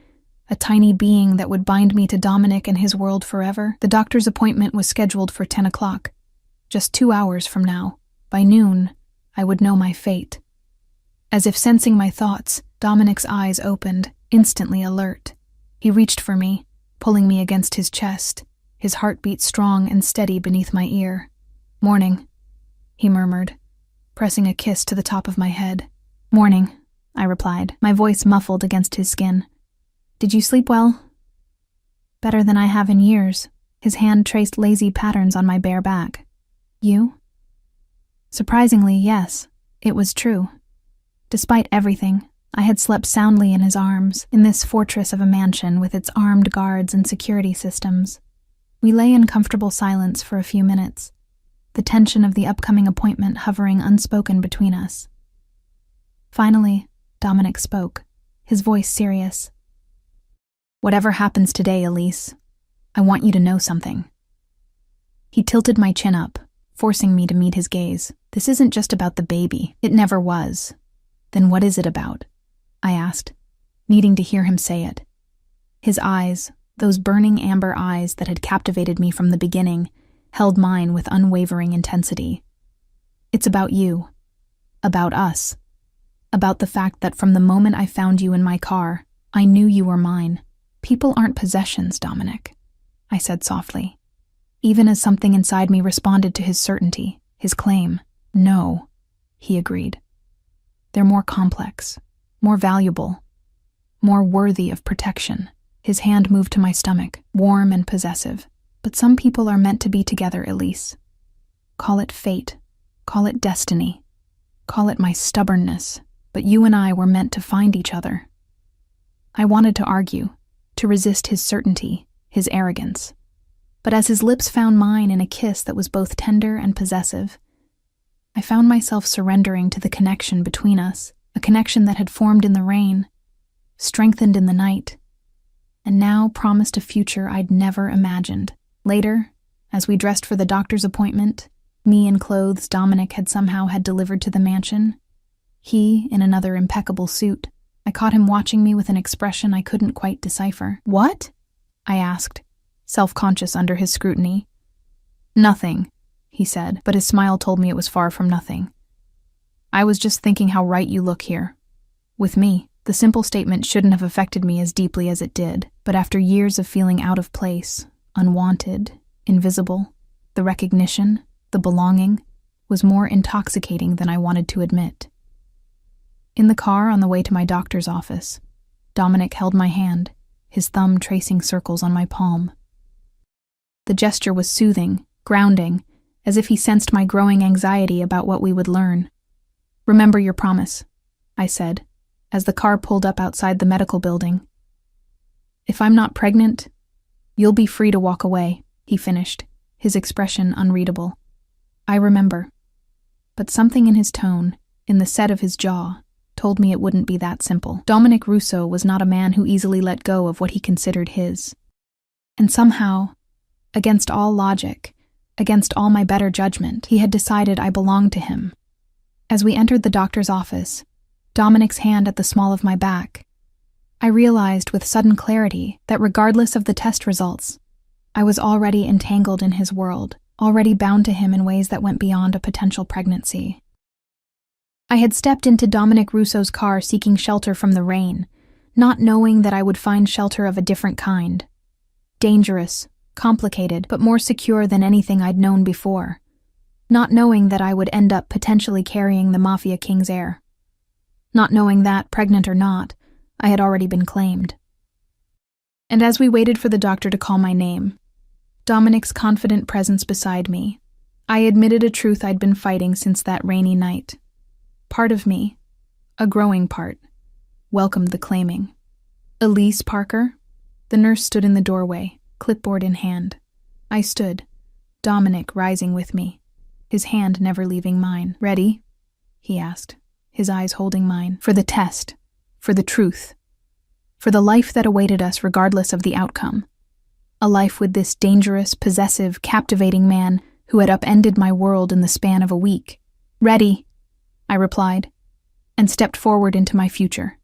a tiny being that would bind me to Dominic and his world forever? The doctor's appointment was scheduled for 10 o'clock. Just 2 hours from now, by noon, I would know my fate. As if sensing my thoughts, Dominic's eyes opened, instantly alert. He reached for me, pulling me against his chest, his heartbeat strong and steady beneath my ear. "Morning," he murmured, pressing a kiss to the top of my head. "Morning," I replied, my voice muffled against his skin. "Did you sleep well?" "Better than I have in years." His hand traced lazy patterns on my bare back. "You?" Surprisingly, yes, it was true. Despite everything, I had slept soundly in his arms, in this fortress of a mansion with its armed guards and security systems. We lay in comfortable silence for a few minutes, the tension of the upcoming appointment hovering unspoken between us. Finally, Dominic spoke, his voice serious. "Whatever happens today, Elise, I want you to know something." He tilted my chin up, forcing me to meet his gaze. "This isn't just about the baby. It never was." "Then what is it about?" I asked, needing to hear him say it. His eyes, those burning amber eyes that had captivated me from the beginning, held mine with unwavering intensity. "It's about you. About us. About the fact that from the moment I found you in my car, I knew you were mine. People aren't possessions, Dominic," I said softly, even as something inside me responded to his certainty, his claim. "No. he agreed. They're more complex, more valuable, more worthy of protection. His hand moved to my stomach, warm and possessive. But some people are meant to be together, Elise. Call it fate, call it destiny, call it my stubbornness, but you and I were meant to find each other. I wanted to argue, to resist his certainty, his arrogance. But as his lips found mine in a kiss that was both tender and possessive, I found myself surrendering to the connection between us, a connection that had formed in the rain, strengthened in the night, and now promised a future I'd never imagined. Later, as we dressed for the doctor's appointment, me in clothes Dominic had somehow had delivered to the mansion, he in another impeccable suit, I caught him watching me with an expression I couldn't quite decipher. "What?" I asked, self-conscious under his scrutiny. "Nothing," he said, but his smile told me it was far from nothing. "I was just thinking how right you look here. With me, the simple statement shouldn't have affected me as deeply as it did, but after years of feeling out of place, unwanted, invisible, the recognition, the belonging, was more intoxicating than I wanted to admit." In the car on the way to my doctor's office, Dominic held my hand, his thumb tracing circles on my palm. The gesture was soothing, grounding, as if he sensed my growing anxiety about what we would learn. "Remember your promise," I said, as the car pulled up outside the medical building. "If I'm not pregnant, you'll be free to walk away," he finished, his expression unreadable. I remember. But something in his tone, in the set of his jaw, told me it wouldn't be that simple. Dominic Russo was not a man who easily let go of what he considered his. And somehow, against all logic, against all my better judgment, he had decided I belonged to him. As we entered the doctor's office, Dominic's hand at the small of my back, I realized with sudden clarity that regardless of the test results, I was already entangled in his world, already bound to him in ways that went beyond a potential pregnancy. I had stepped into Dominic Russo's car seeking shelter from the rain, not knowing that I would find shelter of a different kind. Dangerous, complicated, but more secure than anything I'd known before. Not knowing that I would end up potentially carrying the Mafia king's heir. Not knowing that, pregnant or not, I had already been claimed. And as we waited for the doctor to call my name, Dominic's confident presence beside me, I admitted a truth I'd been fighting since that rainy night. Part of me, a growing part, welcomed the claiming. "Elise Parker?" The nurse stood in the doorway, clipboard in hand. I stood, Dominic rising with me, his hand never leaving mine. "Ready?" he asked, his eyes holding mine. "For the test, for the truth, for the life that awaited us regardless of the outcome. A life with this dangerous, possessive, captivating man who had upended my world in the span of a week." "Ready," I replied, and stepped forward into my future.